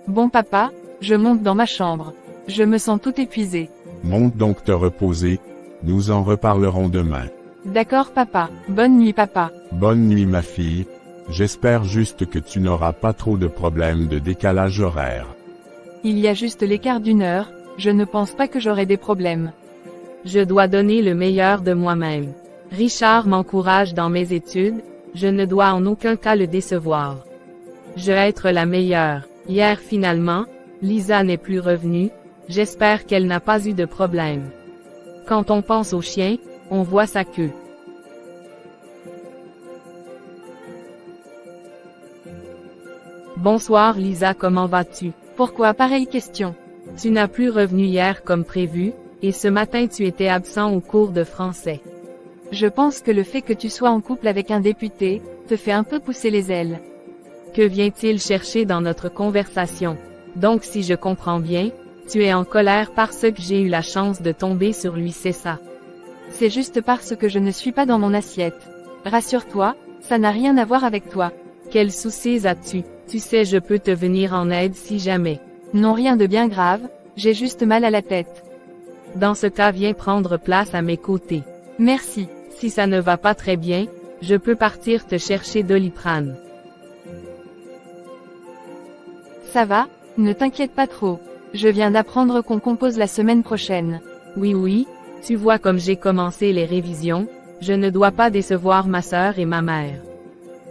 [SPEAKER 2] Bon papa, je monte dans ma chambre. Je me sens tout épuisée.
[SPEAKER 3] Monte donc te reposer, nous en reparlerons demain.
[SPEAKER 2] D'accord papa, bonne nuit papa.
[SPEAKER 3] Bonne nuit ma fille, j'espère juste que tu n'auras pas trop de problèmes de décalage horaire.
[SPEAKER 2] Il y a juste l'écart d'1 heure, je ne pense pas que j'aurai des problèmes.
[SPEAKER 5] Je dois donner le meilleur de moi-même. Richard m'encourage dans mes études, je ne dois en aucun cas le décevoir. Je vais être la meilleure. Hier finalement, Lisa n'est plus revenue, j'espère qu'elle n'a pas eu de problème. Quand on pense au chien, on voit sa queue. Bonsoir Lisa, comment vas-tu?
[SPEAKER 2] Pourquoi pareille question?
[SPEAKER 5] Tu n'as plus revenu hier comme prévu, et ce matin tu étais absent au cours de français.
[SPEAKER 2] Je pense que le fait que tu sois en couple avec un député, te fait un peu pousser les ailes.
[SPEAKER 5] Que vient-il chercher dans notre conversation? Donc si je comprends bien, tu es en colère parce que j'ai eu la chance de tomber sur lui, c'est ça?
[SPEAKER 2] C'est juste parce que je ne suis pas dans mon assiette. Rassure-toi, ça n'a rien à voir avec toi.
[SPEAKER 5] Quels soucis as-tu? Tu sais, je peux te venir en aide si jamais.
[SPEAKER 1] Non, rien de bien grave, j'ai juste mal à la tête.
[SPEAKER 5] Dans ce cas, viens prendre place à mes côtés.
[SPEAKER 1] Merci.
[SPEAKER 5] Si ça ne va pas très bien, je peux partir te chercher Doliprane.
[SPEAKER 1] Ça va, ne t'inquiète pas trop. Je viens d'apprendre qu'on compose la semaine prochaine.
[SPEAKER 5] Oui, tu vois comme j'ai commencé les révisions, je ne dois pas décevoir ma sœur et ma mère.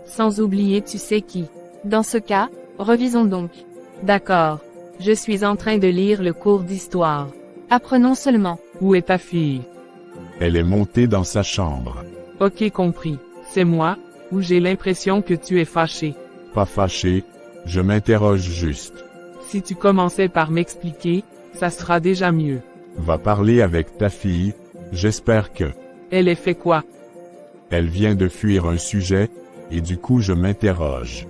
[SPEAKER 5] Sans oublier tu sais qui.
[SPEAKER 1] Dans ce cas, revisons donc.
[SPEAKER 5] D'accord. Je suis en train de lire le cours d'histoire.
[SPEAKER 1] Apprenons seulement.
[SPEAKER 4] Où est ta fille?
[SPEAKER 3] Elle est montée dans sa chambre.
[SPEAKER 4] Ok, compris. C'est moi, ou j'ai l'impression que tu es fâché.
[SPEAKER 3] Pas fâché, je m'interroge juste.
[SPEAKER 4] Si tu commençais par m'expliquer, ça sera déjà mieux.
[SPEAKER 3] Va parler avec ta fille, j'espère que...
[SPEAKER 4] Elle ait fait quoi?
[SPEAKER 3] Elle vient de fuir un sujet, et du coup je m'interroge.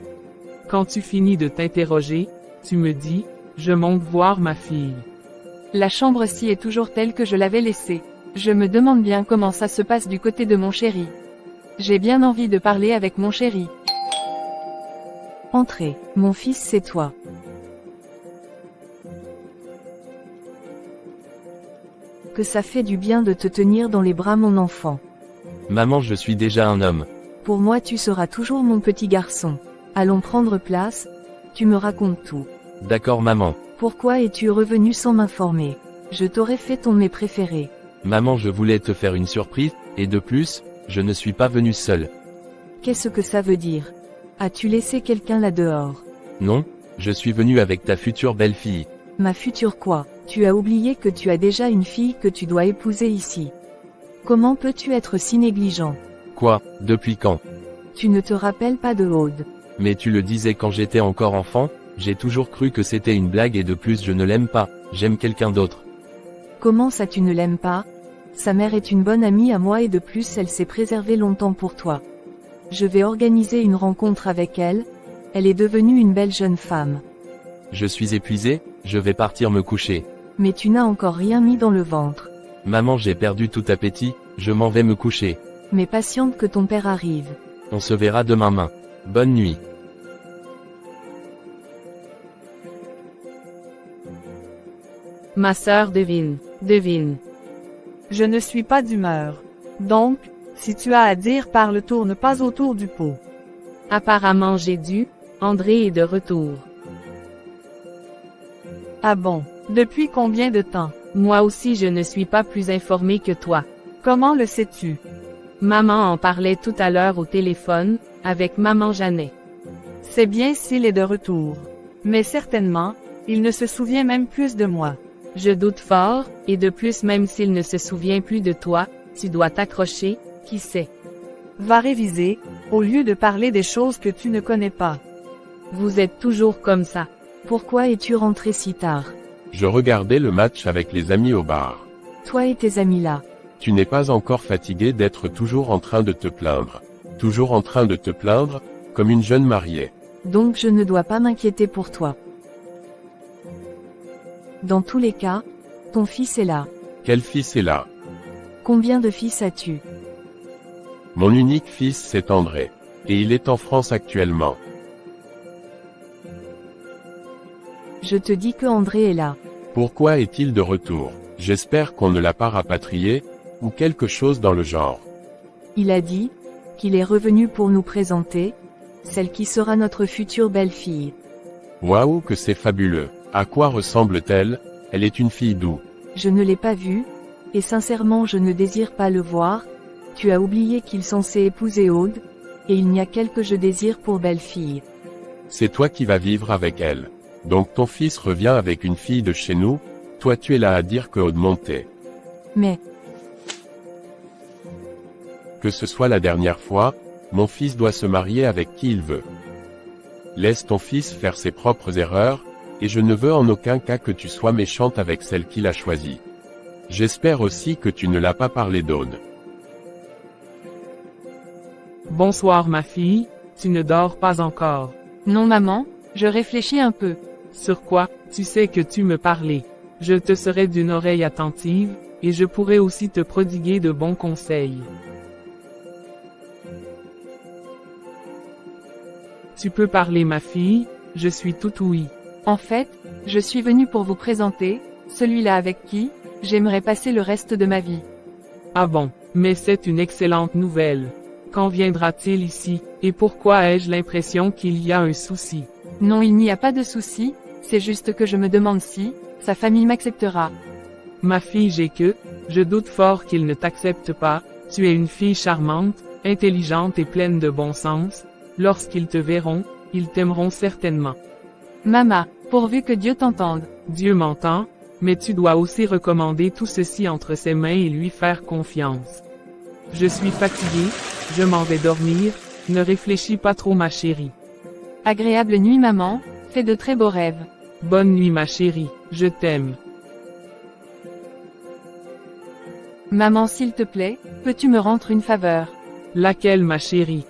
[SPEAKER 4] Quand tu finis de t'interroger, tu me dis, je monte voir ma fille.
[SPEAKER 1] La chambre-ci est toujours telle que je l'avais laissée. Je me demande bien comment ça se passe du côté de mon chéri. J'ai bien envie de parler avec mon chéri.
[SPEAKER 2] Entrez, mon fils, c'est toi. Que ça fait du bien de te tenir dans les bras, mon enfant.
[SPEAKER 6] Maman, je suis déjà un homme.
[SPEAKER 2] Pour moi, tu seras toujours mon petit garçon. Allons prendre place, tu me racontes tout.
[SPEAKER 6] D'accord maman.
[SPEAKER 2] Pourquoi es-tu revenu sans m'informer? Je t'aurais fait ton mets préféré.
[SPEAKER 6] Maman, je voulais te faire une surprise, et de plus, je ne suis pas venu seul.
[SPEAKER 2] Qu'est-ce que ça veut dire? As-tu laissé quelqu'un là dehors?
[SPEAKER 6] Non, je suis venu avec ta future belle-fille.
[SPEAKER 2] Ma future quoi? Tu as oublié que tu as déjà une fille que tu dois épouser ici. Comment peux-tu être si négligent?
[SPEAKER 6] Quoi, depuis quand?
[SPEAKER 2] Tu ne te rappelles pas de Aude?
[SPEAKER 6] Mais tu le disais quand j'étais encore enfant, j'ai toujours cru que c'était une blague et de plus je ne l'aime pas, j'aime quelqu'un d'autre.
[SPEAKER 2] Comment ça tu ne l'aimes pas? Sa mère est une bonne amie à moi et de plus elle s'est préservée longtemps pour toi. Je vais organiser une rencontre avec elle, elle est devenue une belle jeune femme.
[SPEAKER 6] Je suis épuisé, je vais partir me coucher.
[SPEAKER 2] Mais tu n'as encore rien mis dans le ventre.
[SPEAKER 6] Maman, j'ai perdu tout appétit, je m'en vais me coucher.
[SPEAKER 2] Mais patiente que ton père arrive.
[SPEAKER 6] On se verra demain matin. Bonne nuit.
[SPEAKER 5] Ma sœur devine.
[SPEAKER 2] Je ne suis pas d'humeur. Donc, si tu as à dire parle, tourne pas autour du pot.
[SPEAKER 5] Apparemment j'ai dû, André est de retour.
[SPEAKER 2] Ah bon? Depuis combien de temps?
[SPEAKER 5] Moi aussi je ne suis pas plus informée que toi.
[SPEAKER 2] Comment le sais-tu?
[SPEAKER 5] Maman en parlait tout à l'heure au téléphone, avec maman Jeannet.
[SPEAKER 2] C'est bien s'il est de retour. Mais certainement, il ne se souvient même plus de moi.
[SPEAKER 5] Je doute fort, et de plus même s'il ne se souvient plus de toi, tu dois t'accrocher, qui sait.
[SPEAKER 2] Va réviser, au lieu de parler des choses que tu ne connais pas.
[SPEAKER 5] Vous êtes toujours comme ça.
[SPEAKER 2] Pourquoi es-tu rentré si tard?
[SPEAKER 3] Je regardais le match avec les amis au bar.
[SPEAKER 2] Toi et tes amis là.
[SPEAKER 3] Tu n'es pas encore fatigué d'être toujours en train de te plaindre. Toujours en train de te plaindre, comme une jeune mariée.
[SPEAKER 2] Donc je ne dois pas m'inquiéter pour toi. Dans tous les cas, ton fils est là.
[SPEAKER 3] Quel fils est là?
[SPEAKER 2] Combien de fils as-tu?
[SPEAKER 3] Mon unique fils c'est André. Et il est en France actuellement.
[SPEAKER 2] Je te dis que André est là.
[SPEAKER 3] Pourquoi est-il de retour? J'espère qu'on ne l'a pas rapatrié, ou quelque chose dans le genre.
[SPEAKER 2] Il a dit qu'il est revenu pour nous présenter celle qui sera notre future belle-fille.
[SPEAKER 3] Waouh que c'est fabuleux. À quoi ressemble-t-elle? Elle est une fille d'où?
[SPEAKER 2] Je ne l'ai pas vu, et sincèrement je ne désire pas le voir. Tu as oublié qu'il censé épouser Aude, et il n'y a qu'elle que je désire pour belle-fille.
[SPEAKER 3] C'est toi qui vas vivre avec elle. Donc ton fils revient avec une fille de chez nous, toi tu es là à dire que Aude montait.
[SPEAKER 2] Mais,
[SPEAKER 3] Que ce soit la dernière fois, mon fils doit se marier avec qui il veut. Laisse ton fils faire ses propres erreurs, et je ne veux en aucun cas que tu sois méchante avec celle qu'il a choisie. J'espère aussi que tu ne l'as pas parlé d'Aude.
[SPEAKER 4] Bonsoir ma fille, tu ne dors pas encore.
[SPEAKER 1] Non maman, je réfléchis un peu.
[SPEAKER 4] Sur quoi, tu sais que tu me parlais. Je te serai d'une oreille attentive, et je pourrai aussi te prodiguer de bons conseils. Tu peux parler ma fille, je suis tout ouïe.
[SPEAKER 1] En fait, je suis venu pour vous présenter, celui-là avec qui, j'aimerais passer le reste de ma vie.
[SPEAKER 4] Ah bon, mais c'est une excellente nouvelle. Quand viendra-t-il ici, et pourquoi ai-je l'impression qu'il y a un souci?
[SPEAKER 1] Non, il n'y a pas de souci, c'est juste que je me demande si, sa famille m'acceptera.
[SPEAKER 4] Ma fille je doute fort qu'il ne t'accepte pas, tu es une fille charmante, intelligente et pleine de bon sens, lorsqu'ils te verront, ils t'aimeront certainement.
[SPEAKER 1] Maman, pourvu que Dieu t'entende.
[SPEAKER 4] Dieu m'entend, mais tu dois aussi recommander tout ceci entre ses mains et lui faire confiance. Je suis fatiguée, je m'en vais dormir, ne réfléchis pas trop ma chérie.
[SPEAKER 1] Agréable nuit maman, fais de très beaux rêves.
[SPEAKER 4] Bonne nuit ma chérie, je t'aime.
[SPEAKER 1] Maman s'il te plaît, peux-tu me rendre une faveur?
[SPEAKER 4] Laquelle ma chérie?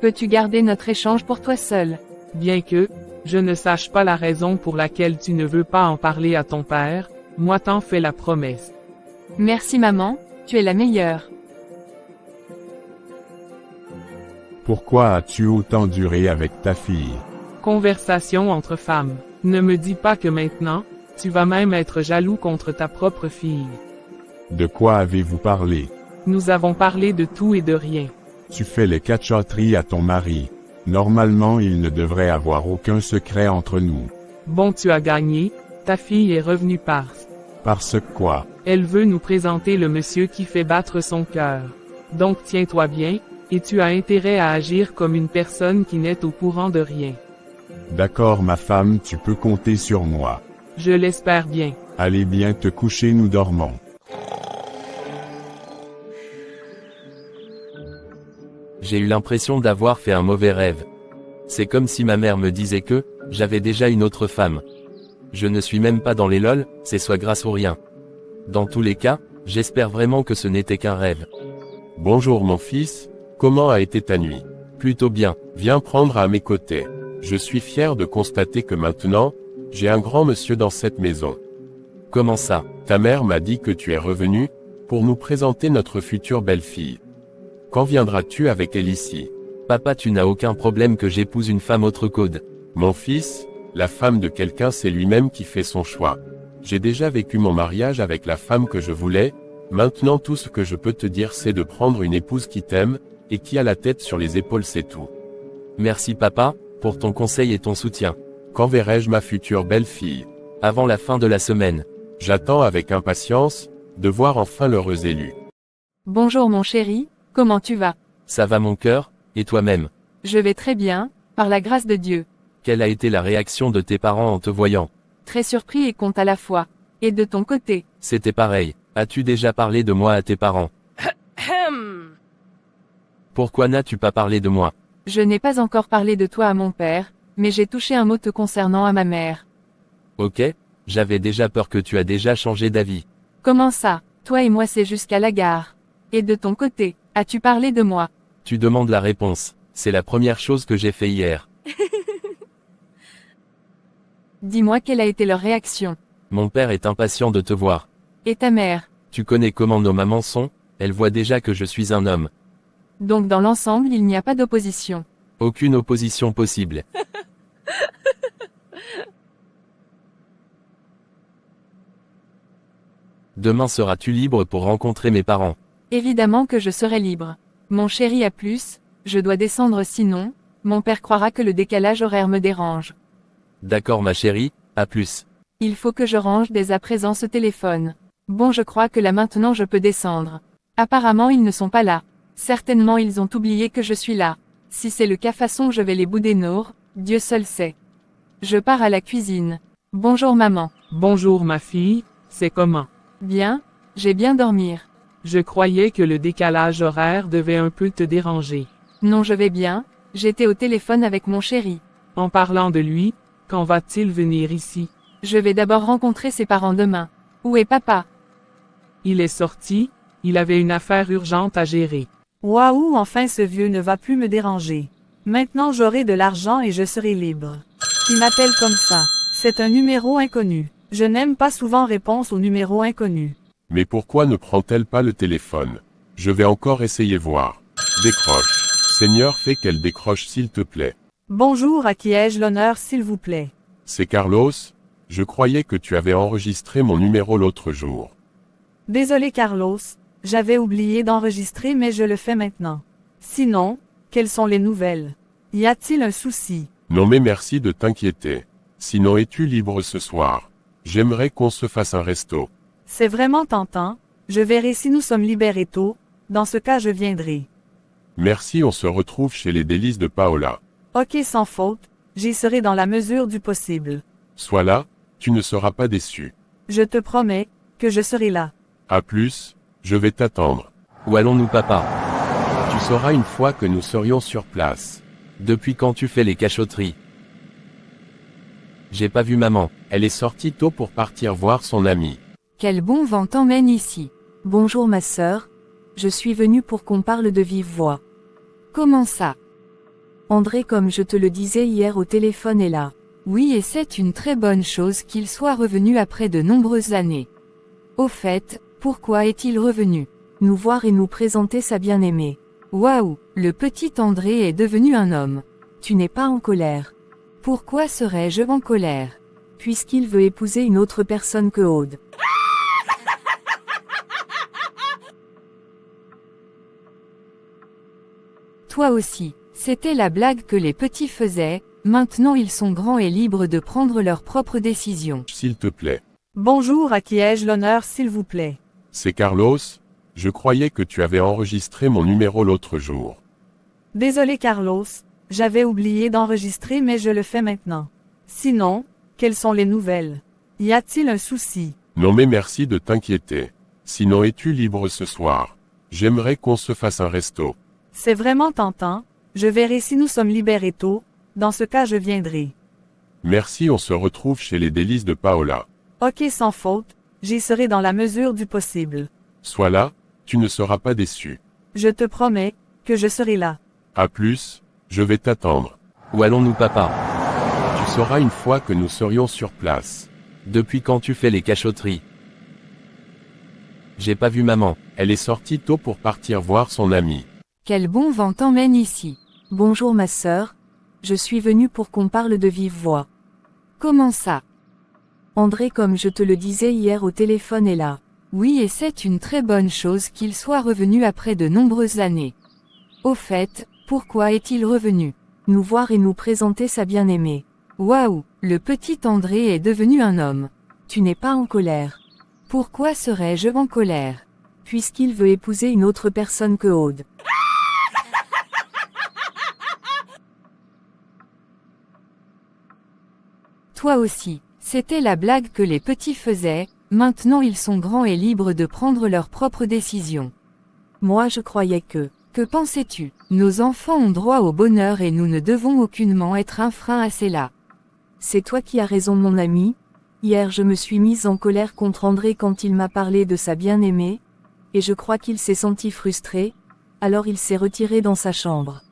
[SPEAKER 1] Peux-tu garder notre échange pour toi seul?
[SPEAKER 4] Bien que, je ne sache pas la raison pour laquelle tu ne veux pas en parler à ton père, moi t'en fais la promesse.
[SPEAKER 1] Merci maman, tu es la meilleure.
[SPEAKER 3] Pourquoi as-tu autant duré avec ta fille?
[SPEAKER 4] Conversation entre femmes. Ne me dis pas que maintenant, tu vas même être jaloux contre ta propre fille.
[SPEAKER 3] De quoi avez-vous parlé?
[SPEAKER 4] Nous avons parlé de tout et de rien.
[SPEAKER 3] Tu fais les cachotteries à ton mari. Normalement il ne devrait avoir aucun secret entre nous.
[SPEAKER 4] Bon tu as gagné, ta fille est revenue
[SPEAKER 3] Parce quoi?
[SPEAKER 4] Elle veut nous présenter le monsieur qui fait battre son cœur. Donc tiens-toi bien, et tu as intérêt à agir comme une personne qui n'est au courant de rien.
[SPEAKER 3] D'accord ma femme, tu peux compter sur moi.
[SPEAKER 4] Je l'espère bien.
[SPEAKER 3] Allez bien te coucher, nous dormons.
[SPEAKER 6] J'ai eu l'impression d'avoir fait un mauvais rêve. C'est comme si ma mère me disait que, j'avais déjà une autre femme. Je ne suis même pas dans les lol, c'est soit grâce ou rien. Dans tous les cas, j'espère vraiment que ce n'était qu'un rêve.
[SPEAKER 8] Bonjour mon fils, comment a été ta nuit?
[SPEAKER 6] Plutôt bien.
[SPEAKER 8] Viens prendre à mes côtés. Je suis fier de constater que maintenant, j'ai un grand monsieur dans cette maison.
[SPEAKER 6] Comment ça?
[SPEAKER 8] Ta mère m'a dit que tu es revenu, pour nous présenter notre future belle-fille. Quand viendras-tu avec elle ici?
[SPEAKER 6] Papa, tu n'as aucun problème que j'épouse une femme autre qu'Aude.
[SPEAKER 8] Mon fils, la femme de quelqu'un c'est lui-même qui fait son choix. J'ai déjà vécu mon mariage avec la femme que je voulais, maintenant tout ce que je peux te dire c'est de prendre une épouse qui t'aime, et qui a la tête sur les épaules, c'est tout.
[SPEAKER 6] Merci papa, pour ton conseil et ton soutien.
[SPEAKER 8] Quand verrai-je ma future belle-fille?
[SPEAKER 6] Avant la fin de la semaine.
[SPEAKER 8] J'attends avec impatience, de voir enfin l'heureux élu.
[SPEAKER 1] Bonjour mon chéri, comment tu vas?
[SPEAKER 6] Ça va mon cœur, et toi-même?
[SPEAKER 1] Je vais très bien, par la grâce de Dieu.
[SPEAKER 6] Quelle a été la réaction de tes parents en te voyant?
[SPEAKER 1] Très surpris et content à la fois. Et de ton côté?
[SPEAKER 6] C'était pareil. As-tu déjà parlé de moi à tes parents? Pourquoi n'as-tu pas parlé de moi?
[SPEAKER 1] Je n'ai pas encore parlé de toi à mon père, mais j'ai touché un mot te concernant à ma mère.
[SPEAKER 6] Ok, j'avais déjà peur que tu as déjà changé d'avis.
[SPEAKER 1] Comment ça? Toi et moi c'est jusqu'à la gare. Et de ton côté, as-tu parlé de moi?
[SPEAKER 6] Tu demandes la réponse. C'est la première chose que j'ai fait hier.
[SPEAKER 1] Dis-moi quelle a été leur réaction.
[SPEAKER 6] Mon père est impatient de te voir.
[SPEAKER 1] Et ta mère?
[SPEAKER 6] Tu connais comment nos mamans sont, elles voient déjà que je suis un homme.
[SPEAKER 1] Donc dans l'ensemble il n'y a pas d'opposition.
[SPEAKER 6] Aucune opposition possible. Demain seras-tu libre pour rencontrer mes parents?
[SPEAKER 1] Évidemment que je serai libre. Mon chéri à plus, je dois descendre sinon, mon père croira que le décalage horaire me dérange.
[SPEAKER 6] D'accord ma chérie, à plus.
[SPEAKER 1] Il faut que je range dès à présent ce téléphone. Bon je crois que là maintenant je peux descendre. Apparemment ils ne sont pas là. Certainement ils ont oublié que je suis là. Si c'est le cas façon je vais les bouder nour, Dieu seul sait. Je pars à la cuisine. Bonjour maman.
[SPEAKER 4] Bonjour ma fille, c'est comment?
[SPEAKER 1] Bien, j'ai bien dormir.
[SPEAKER 4] Je croyais que le décalage horaire devait un peu te déranger.
[SPEAKER 1] Non je vais bien, j'étais au téléphone avec mon chéri.
[SPEAKER 4] En parlant de lui, quand va-t-il venir ici?
[SPEAKER 1] Je vais d'abord rencontrer ses parents demain. Où est papa?
[SPEAKER 4] Il est sorti, il avait une affaire urgente à gérer.
[SPEAKER 2] Waouh, enfin ce vieux ne va plus me déranger. Maintenant j'aurai de l'argent et je serai libre. Qui m'appelle comme ça? C'est un numéro inconnu. Je n'aime pas souvent réponse au numéro inconnu.
[SPEAKER 8] Mais pourquoi ne prend-elle pas le téléphone? Je vais encore essayer voir. Décroche. Seigneur, fais qu'elle décroche s'il te plaît.
[SPEAKER 2] Bonjour, à qui ai-je l'honneur s'il vous plaît?
[SPEAKER 8] C'est Carlos, je croyais que tu avais enregistré mon numéro l'autre jour.
[SPEAKER 2] Désolé Carlos, j'avais oublié d'enregistrer mais je le fais maintenant. Sinon, quelles sont les nouvelles? Y a-t-il un souci?
[SPEAKER 8] Non mais merci de t'inquiéter. Sinon es-tu libre ce soir? J'aimerais qu'on se fasse un resto.
[SPEAKER 2] C'est vraiment tentant, je verrai si nous sommes libérés tôt, dans ce cas je viendrai.
[SPEAKER 8] Merci, on se retrouve chez les délices de Paola.
[SPEAKER 2] Ok, sans faute, j'y serai dans la mesure du possible.
[SPEAKER 8] Sois là, tu ne seras pas déçu.
[SPEAKER 2] Je te promets, que je serai là.
[SPEAKER 8] À plus, je vais t'attendre.
[SPEAKER 6] Où allons-nous papa?
[SPEAKER 8] Tu sauras une fois que nous serions sur place.
[SPEAKER 6] Depuis quand tu fais les cachotteries? J'ai pas vu maman.
[SPEAKER 8] Elle est sortie tôt pour partir voir son amie.
[SPEAKER 1] Quel bon vent t'emmène ici.
[SPEAKER 9] Bonjour ma sœur. Je suis venue pour qu'on parle de vive voix.
[SPEAKER 1] Comment ça?
[SPEAKER 9] André, comme je te le disais hier au téléphone, est là.
[SPEAKER 1] Oui, et c'est une très bonne chose qu'il soit revenu après de nombreuses années. Au fait, pourquoi est-il revenu?
[SPEAKER 9] Nous voir et nous présenter sa bien-aimée.
[SPEAKER 1] Waouh, le petit André est devenu un homme.
[SPEAKER 9] Tu n'es pas en colère.
[SPEAKER 1] Pourquoi serais-je en colère?
[SPEAKER 9] Puisqu'il veut épouser une autre personne que Aude.
[SPEAKER 1] Toi aussi, c'était la blague que les petits faisaient, maintenant ils sont grands et libres de prendre leurs propres décisions.
[SPEAKER 8] S'il te plaît.
[SPEAKER 2] Bonjour, à qui ai-je l'honneur s'il vous plaît?
[SPEAKER 8] C'est Carlos, je croyais que tu avais enregistré mon numéro l'autre jour.
[SPEAKER 2] Désolé Carlos, j'avais oublié d'enregistrer mais je le fais maintenant. Sinon, quelles sont les nouvelles? Y a-t-il un souci?
[SPEAKER 8] Non mais merci de t'inquiéter. Sinon es-tu libre ce soir? J'aimerais qu'on se fasse un resto.
[SPEAKER 2] C'est vraiment tentant, je verrai si nous sommes libérés tôt, dans ce cas je viendrai.
[SPEAKER 8] Merci, on se retrouve chez les délices de Paola.
[SPEAKER 2] Ok, sans faute, j'y serai dans la mesure du possible.
[SPEAKER 8] Sois là, tu ne seras pas déçu.
[SPEAKER 2] Je te promets, que je serai là.
[SPEAKER 8] À plus, je vais t'attendre.
[SPEAKER 6] Où allons-nous papa?
[SPEAKER 8] Tu sauras une fois que nous serions sur place.
[SPEAKER 6] Depuis quand tu fais les cachotteries? J'ai pas vu maman.
[SPEAKER 8] Elle est sortie tôt pour partir voir son amie.
[SPEAKER 1] Quel bon vent t'emmène ici.
[SPEAKER 9] Bonjour ma sœur. Je suis venue pour qu'on parle de vive voix.
[SPEAKER 1] Comment ça?
[SPEAKER 9] André, comme je te le disais hier au téléphone, est là.
[SPEAKER 1] Oui, et c'est une très bonne chose qu'il soit revenu après de nombreuses années. Au fait, pourquoi est-il revenu?
[SPEAKER 9] Nous voir et nous présenter sa bien-aimée.
[SPEAKER 1] Waouh, le petit André est devenu un homme.
[SPEAKER 9] Tu n'es pas en colère.
[SPEAKER 1] Pourquoi serais-je en colère?
[SPEAKER 9] Puisqu'il veut épouser une autre personne que Aude.
[SPEAKER 1] Toi aussi, c'était la blague que les petits faisaient, maintenant ils sont grands et libres de prendre leurs propres décisions.
[SPEAKER 9] Moi je croyais que...
[SPEAKER 1] Que pensais-tu? Nos enfants ont droit au bonheur et nous ne devons aucunement être un frein à cela.
[SPEAKER 9] C'est toi qui as raison mon ami. Hier je me suis mise en colère contre André quand il m'a parlé de sa bien-aimée, et je crois qu'il s'est senti frustré, alors il s'est retiré dans sa chambre.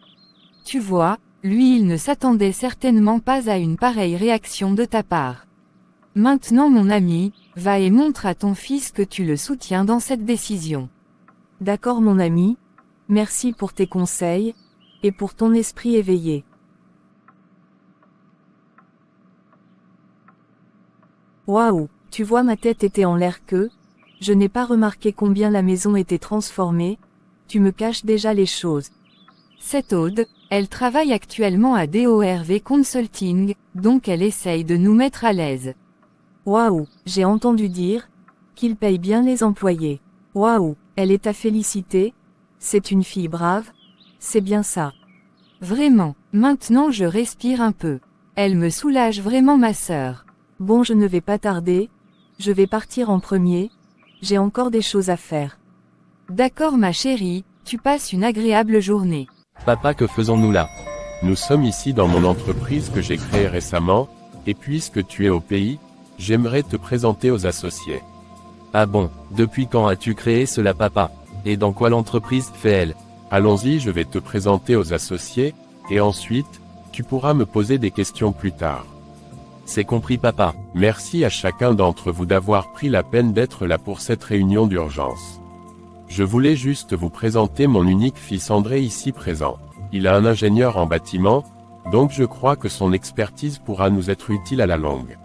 [SPEAKER 1] Tu vois, lui il ne s'attendait certainement pas à une pareille réaction de ta part. Maintenant mon ami, va et montre à ton fils que tu le soutiens dans cette décision.
[SPEAKER 9] D'accord mon ami, merci pour tes conseils, et pour ton esprit éveillé. Waouh, tu vois ma tête était en l'air que, je n'ai pas remarqué combien la maison était transformée, tu me caches déjà les choses.
[SPEAKER 1] Cette Aude, elle travaille actuellement à DORV Consulting, donc elle essaye de nous mettre à l'aise.
[SPEAKER 9] Waouh, j'ai entendu dire qu'il paye bien les employés. Waouh, elle est à féliciter, c'est une fille brave, c'est bien ça.
[SPEAKER 1] Vraiment, maintenant je respire un peu. Elle me soulage vraiment ma sœur.
[SPEAKER 9] Bon, je ne vais pas tarder, je vais partir en premier, j'ai encore des choses à faire.
[SPEAKER 1] D'accord ma chérie, tu passes une agréable journée.
[SPEAKER 6] Papa, que faisons-nous là?
[SPEAKER 8] Nous sommes ici dans mon entreprise que j'ai créée récemment, et puisque tu es au pays, j'aimerais te présenter aux associés.
[SPEAKER 6] Ah bon, depuis quand as-tu créé cela papa? Et dans quoi l'entreprise fait-elle?
[SPEAKER 8] Allons-y, je vais te présenter aux associés, et ensuite, tu pourras me poser des questions plus tard.
[SPEAKER 6] C'est compris papa.
[SPEAKER 8] Merci à chacun d'entre vous d'avoir pris la peine d'être là pour cette réunion d'urgence. Je voulais juste vous présenter mon unique fils André ici présent. Il a un ingénieur en bâtiment, Donc je crois que son expertise pourra nous être utile à la longue.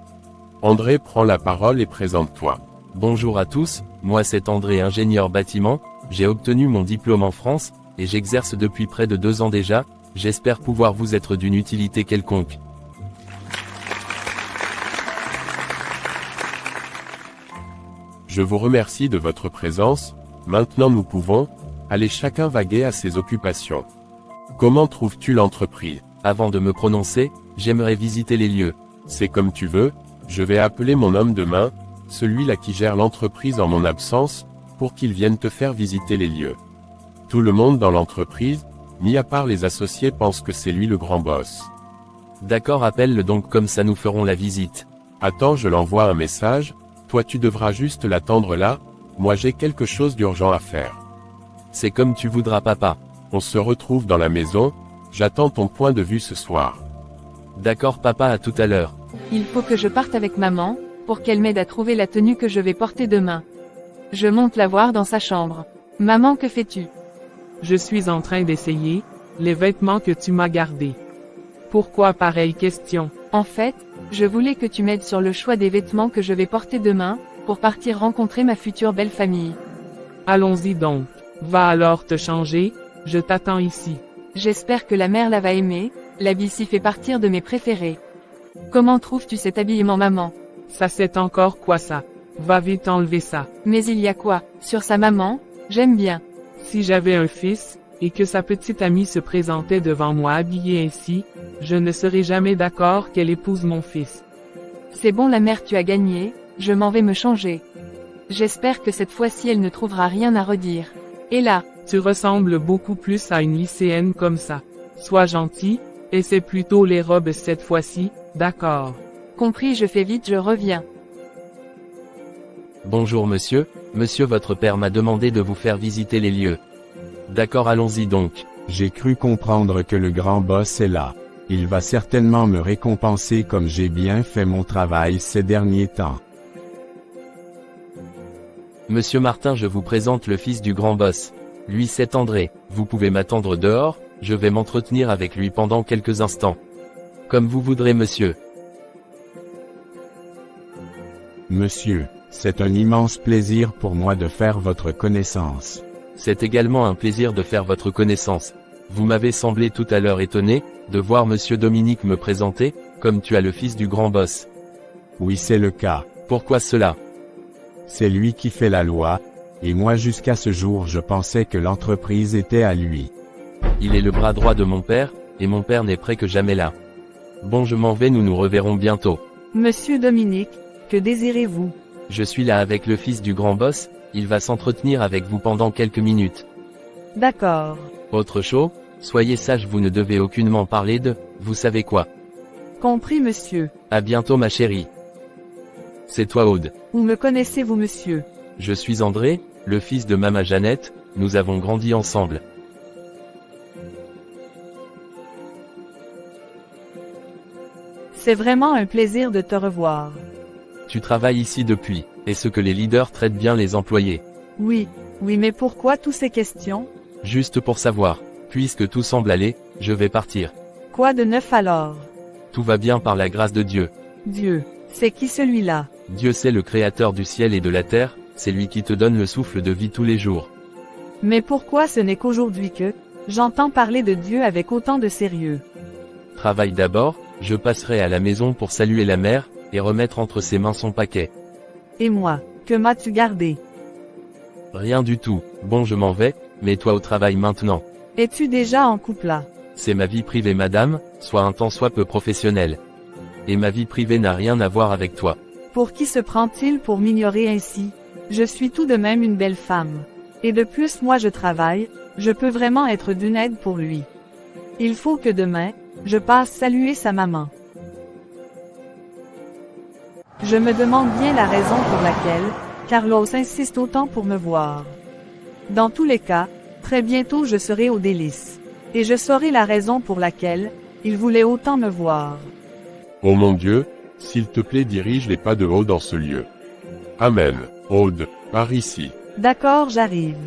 [SPEAKER 8] André prend la parole et présente-toi.
[SPEAKER 6] Bonjour à tous, moi c'est André, ingénieur bâtiment, j'ai obtenu mon diplôme en France, et j'exerce depuis près de 2 ans déjà, j'espère pouvoir vous être d'une utilité quelconque.
[SPEAKER 8] Je vous remercie de votre présence, maintenant nous pouvons, aller chacun vaguer à ses occupations. Comment trouves-tu l'entreprise?
[SPEAKER 6] Avant de me prononcer, j'aimerais visiter les lieux.
[SPEAKER 8] C'est comme tu veux, je vais appeler mon homme de main, celui-là qui gère l'entreprise en mon absence, pour qu'il vienne te faire visiter les lieux. Tout le monde dans l'entreprise, mis à part les associés, pense que c'est lui le grand boss.
[SPEAKER 6] D'accord, appelle-le donc, comme ça nous ferons la visite.
[SPEAKER 8] Attends, je l'envoie un message, toi tu devras juste l'attendre là, moi j'ai quelque chose d'urgent à faire.
[SPEAKER 6] C'est comme tu voudras papa.
[SPEAKER 8] On se retrouve dans la maison, j'attends ton point de vue ce soir.
[SPEAKER 6] D'accord papa, à tout à l'heure.
[SPEAKER 1] Il faut que je parte avec maman, pour qu'elle m'aide à trouver la tenue que je vais porter demain. Je monte la voir dans sa chambre. Maman, que fais-tu?
[SPEAKER 4] Je suis en train d'essayer les vêtements que tu m'as gardés. Pourquoi pareille question?
[SPEAKER 1] En fait, je voulais que tu m'aides sur le choix des vêtements que je vais porter demain, pour partir rencontrer ma future belle famille.
[SPEAKER 4] Allons-y donc. Va alors te changer, je t'attends ici.
[SPEAKER 1] J'espère que la mère la va aimer, l'habit s'y fait partir de mes préférés. Comment trouves-tu cet habillement maman?
[SPEAKER 4] Ça c'est encore quoi ça? Va vite enlever ça.
[SPEAKER 1] Mais il y a quoi, sur sa maman? J'aime bien.
[SPEAKER 4] Si j'avais un fils, et que sa petite amie se présentait devant moi habillée ainsi, je ne serais jamais d'accord qu'elle épouse mon fils.
[SPEAKER 1] C'est bon la mère, tu as gagné, je m'en vais me changer. J'espère que cette fois-ci elle ne trouvera rien à redire. Et là,
[SPEAKER 4] tu ressembles beaucoup plus à une lycéenne comme ça. Sois gentil, et c'est plutôt les robes cette fois-ci, d'accord.
[SPEAKER 1] Compris, je fais vite, je reviens.
[SPEAKER 6] Bonjour monsieur, monsieur votre père m'a demandé de vous faire visiter les lieux. D'accord, allons-y donc.
[SPEAKER 3] J'ai cru comprendre que le grand boss est là. Il va certainement me récompenser comme j'ai bien fait mon travail ces derniers temps.
[SPEAKER 6] Monsieur Martin, je vous présente le fils du grand boss. Lui c'est André, vous pouvez m'attendre dehors, je vais m'entretenir avec lui pendant quelques instants. Comme vous voudrez monsieur.
[SPEAKER 3] Monsieur, c'est un immense plaisir pour moi de faire votre connaissance.
[SPEAKER 6] C'est également un plaisir de faire votre connaissance. Vous m'avez semblé tout à l'heure étonné, de voir monsieur Dominique me présenter, comme tu as le fils du grand boss.
[SPEAKER 3] Oui, c'est le cas.
[SPEAKER 6] Pourquoi cela?
[SPEAKER 3] C'est lui qui fait la loi, et moi jusqu'à ce jour je pensais que l'entreprise était à lui.
[SPEAKER 6] Il est le bras droit de mon père, et mon père n'est près que jamais là. Bon, je m'en vais, nous nous reverrons bientôt.
[SPEAKER 2] Monsieur Dominique, que désirez-vous?
[SPEAKER 6] Je suis là avec le fils du grand boss, il va s'entretenir avec vous pendant quelques minutes.
[SPEAKER 2] D'accord.
[SPEAKER 6] Autre chose, soyez sage, vous ne devez aucunement parler de, vous savez quoi.
[SPEAKER 2] Compris monsieur.
[SPEAKER 6] À bientôt ma chérie. C'est toi Aude.
[SPEAKER 2] Où me connaissez-vous monsieur?
[SPEAKER 6] Je suis André, le fils de Mama Jeannette, nous avons grandi ensemble.
[SPEAKER 2] C'est vraiment un plaisir de te revoir.
[SPEAKER 6] Tu travailles ici depuis, est-ce que les leaders traitent bien les employés?
[SPEAKER 2] Oui, mais pourquoi toutes ces questions?
[SPEAKER 6] Juste pour savoir, puisque tout semble aller, je vais partir.
[SPEAKER 2] Quoi de neuf alors?
[SPEAKER 6] Tout va bien par la grâce de Dieu.
[SPEAKER 2] Dieu, c'est qui celui-là?
[SPEAKER 6] Dieu c'est le créateur du ciel et de la terre, c'est lui qui te donne le souffle de vie tous les jours.
[SPEAKER 2] Mais pourquoi ce n'est qu'aujourd'hui que j'entends parler de Dieu avec autant de sérieux?
[SPEAKER 6] Travaille d'abord, je passerai à la maison pour saluer la mère, et remettre entre ses mains son paquet.
[SPEAKER 2] Et moi, que m'as-tu gardé?
[SPEAKER 6] Rien du tout, bon je m'en vais, mets-toi au travail maintenant.
[SPEAKER 2] Es-tu déjà en couple là?
[SPEAKER 6] C'est ma vie privée madame, soit un tant soit peu professionnelle. Et ma vie privée n'a rien à voir avec toi.
[SPEAKER 2] Pour qui se prend-il pour m'ignorer ainsi? Je suis tout de même une belle femme. Et de plus moi je travaille, je peux vraiment être d'une aide pour lui. Il faut que demain, je passe saluer sa maman. Je me demande bien la raison pour laquelle Carlos insiste autant pour me voir. Dans tous les cas, très bientôt je serai au délice. Et je saurai la raison pour laquelle il voulait autant me voir.
[SPEAKER 8] Oh mon Dieu, s'il te plaît dirige les pas de Aude dans ce lieu. Amen. Aude, par ici.
[SPEAKER 2] D'accord, j'arrive.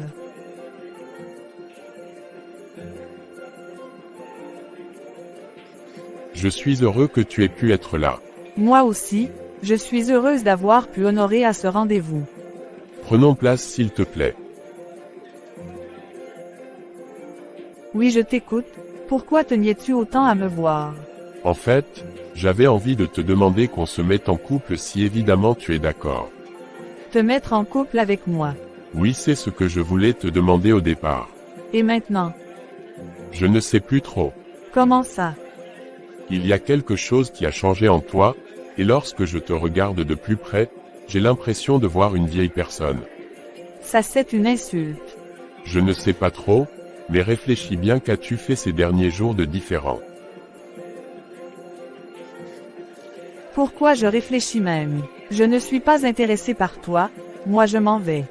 [SPEAKER 8] Je suis heureux que tu aies pu être là.
[SPEAKER 2] Moi aussi, je suis heureuse d'avoir pu honorer à ce rendez-vous.
[SPEAKER 8] Prenons place s'il te plaît.
[SPEAKER 2] Oui, je t'écoute. Pourquoi teniais-tu autant à me voir?
[SPEAKER 8] En fait, j'avais envie de te demander qu'on se mette en couple si évidemment tu es d'accord.
[SPEAKER 2] Te mettre en couple avec moi.
[SPEAKER 8] Oui, c'est ce que je voulais te demander au départ.
[SPEAKER 2] Et maintenant?
[SPEAKER 8] Je ne sais plus trop.
[SPEAKER 2] Comment ça?
[SPEAKER 8] Il y a quelque chose qui a changé en toi, et lorsque je te regarde de plus près, j'ai l'impression de voir une vieille personne.
[SPEAKER 2] Ça c'est une insulte.
[SPEAKER 8] Je ne sais pas trop, mais réfléchis bien, qu'as-tu fait ces derniers jours de différent?
[SPEAKER 2] Pourquoi je réfléchis même? Je ne suis pas intéressé par toi, moi je m'en vais.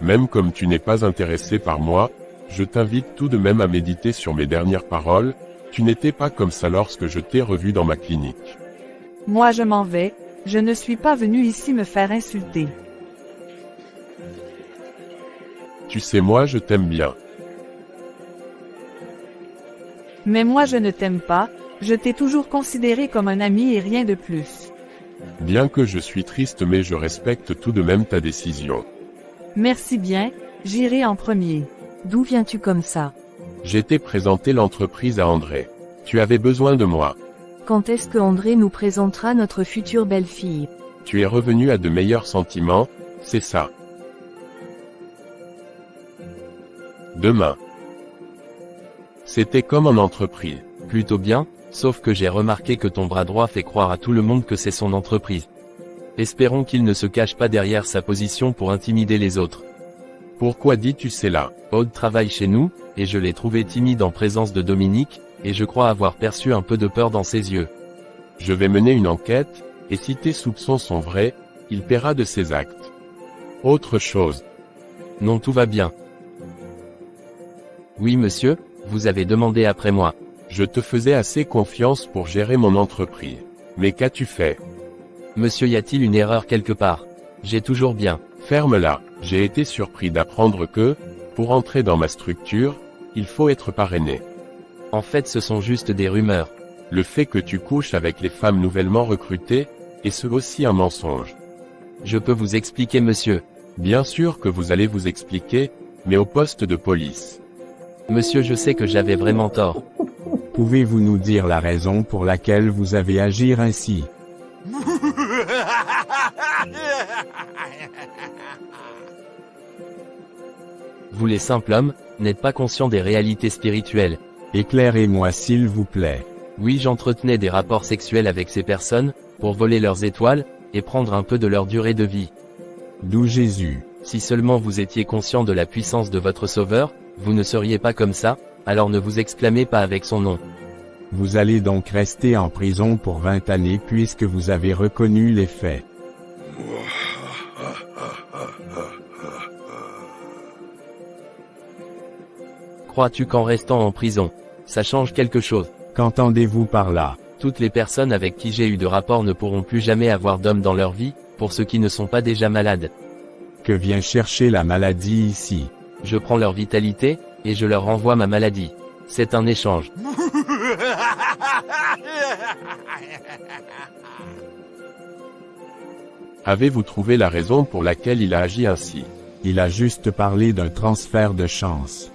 [SPEAKER 8] Même comme tu n'es pas intéressé par moi, je t'invite tout de même à méditer sur mes dernières paroles. Tu n'étais pas comme ça lorsque je t'ai revu dans ma clinique.
[SPEAKER 2] Moi je m'en vais, je ne suis pas venu ici me faire insulter.
[SPEAKER 8] Tu sais, moi je t'aime bien.
[SPEAKER 2] Mais moi je ne t'aime pas, je t'ai toujours considéré comme un ami et rien de plus.
[SPEAKER 8] Bien que je suis triste, mais je respecte tout de même ta décision.
[SPEAKER 2] Merci bien, j'irai en premier.
[SPEAKER 9] D'où viens-tu comme ça?
[SPEAKER 8] J'ai présenté l'entreprise à André. Tu avais besoin de moi.
[SPEAKER 9] Quand est-ce que André nous présentera notre future belle-fille?
[SPEAKER 8] Tu es revenu à de meilleurs sentiments, c'est ça. Demain. C'était comme en entreprise.
[SPEAKER 6] Plutôt bien, sauf que j'ai remarqué que ton bras droit fait croire à tout le monde que c'est son entreprise. Espérons qu'il ne se cache pas derrière sa position pour intimider les autres.
[SPEAKER 8] Pourquoi dis-tu cela?
[SPEAKER 6] Aude travaille chez nous, et je l'ai trouvé timide en présence de Dominique, et je crois avoir perçu un peu de peur dans ses yeux.
[SPEAKER 8] Je vais mener une enquête, et si tes soupçons sont vrais, il paiera de ses actes. Autre chose.
[SPEAKER 6] Non, tout va bien. Oui monsieur, vous avez demandé après moi.
[SPEAKER 8] Je te faisais assez confiance pour gérer mon entreprise. Mais qu'as-tu fait?
[SPEAKER 6] Monsieur, y a-t-il une erreur quelque part? J'ai toujours bien.
[SPEAKER 8] Ferme-la. J'ai été surpris d'apprendre que, pour entrer dans ma structure, il faut être parrainé.
[SPEAKER 6] En fait, ce sont juste des rumeurs.
[SPEAKER 8] Le fait que tu couches avec les femmes nouvellement recrutées, est-ce aussi un mensonge?
[SPEAKER 6] Je peux vous expliquer monsieur.
[SPEAKER 8] Bien sûr que vous allez vous expliquer, mais au poste de police.
[SPEAKER 6] Monsieur, je sais que j'avais vraiment tort.
[SPEAKER 3] Pouvez-vous nous dire la raison pour laquelle vous avez agi ainsi?
[SPEAKER 6] Vous les simples hommes, n'êtes pas conscients des réalités spirituelles.
[SPEAKER 3] Éclairez-moi s'il vous plaît.
[SPEAKER 6] Oui, j'entretenais des rapports sexuels avec ces personnes, pour voler leurs étoiles, et prendre un peu de leur durée de vie.
[SPEAKER 3] D'où Jésus.
[SPEAKER 6] Si seulement vous étiez conscient de la puissance de votre Sauveur, vous ne seriez pas comme ça, alors ne vous exclamez pas avec son nom.
[SPEAKER 3] Vous allez donc rester en prison pour 20 années puisque vous avez reconnu les faits.
[SPEAKER 6] Crois-tu qu'en restant en prison, ça change quelque chose?
[SPEAKER 3] Qu'entendez-vous par là?
[SPEAKER 6] Toutes les personnes avec qui j'ai eu de rapport ne pourront plus jamais avoir d'homme dans leur vie, pour ceux qui ne sont pas déjà malades.
[SPEAKER 3] Que vient chercher la maladie ici?
[SPEAKER 6] Je prends leur vitalité, et je leur renvoie ma maladie. C'est un échange.
[SPEAKER 8] Avez-vous trouvé la raison pour laquelle il a agi ainsi?
[SPEAKER 3] Il a juste parlé d'un transfert de chance.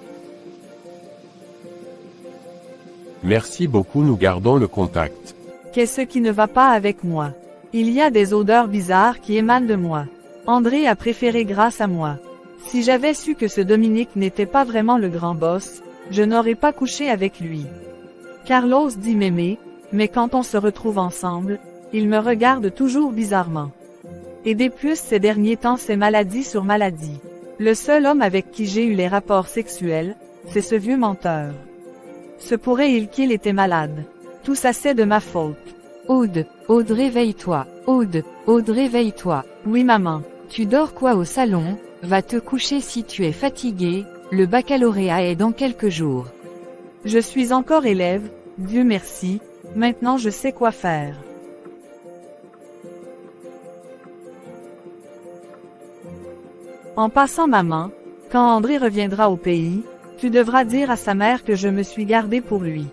[SPEAKER 8] Merci beaucoup, nous gardons le contact.
[SPEAKER 2] Qu'est-ce qui ne va pas avec moi? Il y a des odeurs bizarres qui émanent de moi. André a préféré grâce à moi. Si j'avais su que ce Dominique n'était pas vraiment le grand boss, je n'aurais pas couché avec lui. Carlos dit m'aimer, mais quand on se retrouve ensemble, il me regarde toujours bizarrement. Et des plus ces derniers temps, c'est maladie sur maladie. Le seul homme avec qui j'ai eu les rapports sexuels, c'est ce vieux menteur. Se pourrait-il qu'il était malade? Tout ça c'est de ma faute.
[SPEAKER 1] Aude, Aude réveille-toi. Aude, Aude réveille-toi.
[SPEAKER 2] Oui maman.
[SPEAKER 1] Tu dors quoi au salon? Va te coucher si tu es fatigué, le baccalauréat est dans quelques jours.
[SPEAKER 2] Je suis encore élève, Dieu merci, maintenant je sais quoi faire. En passant maman, quand André reviendra au pays, tu devras dire à sa mère que je me suis gardée pour lui.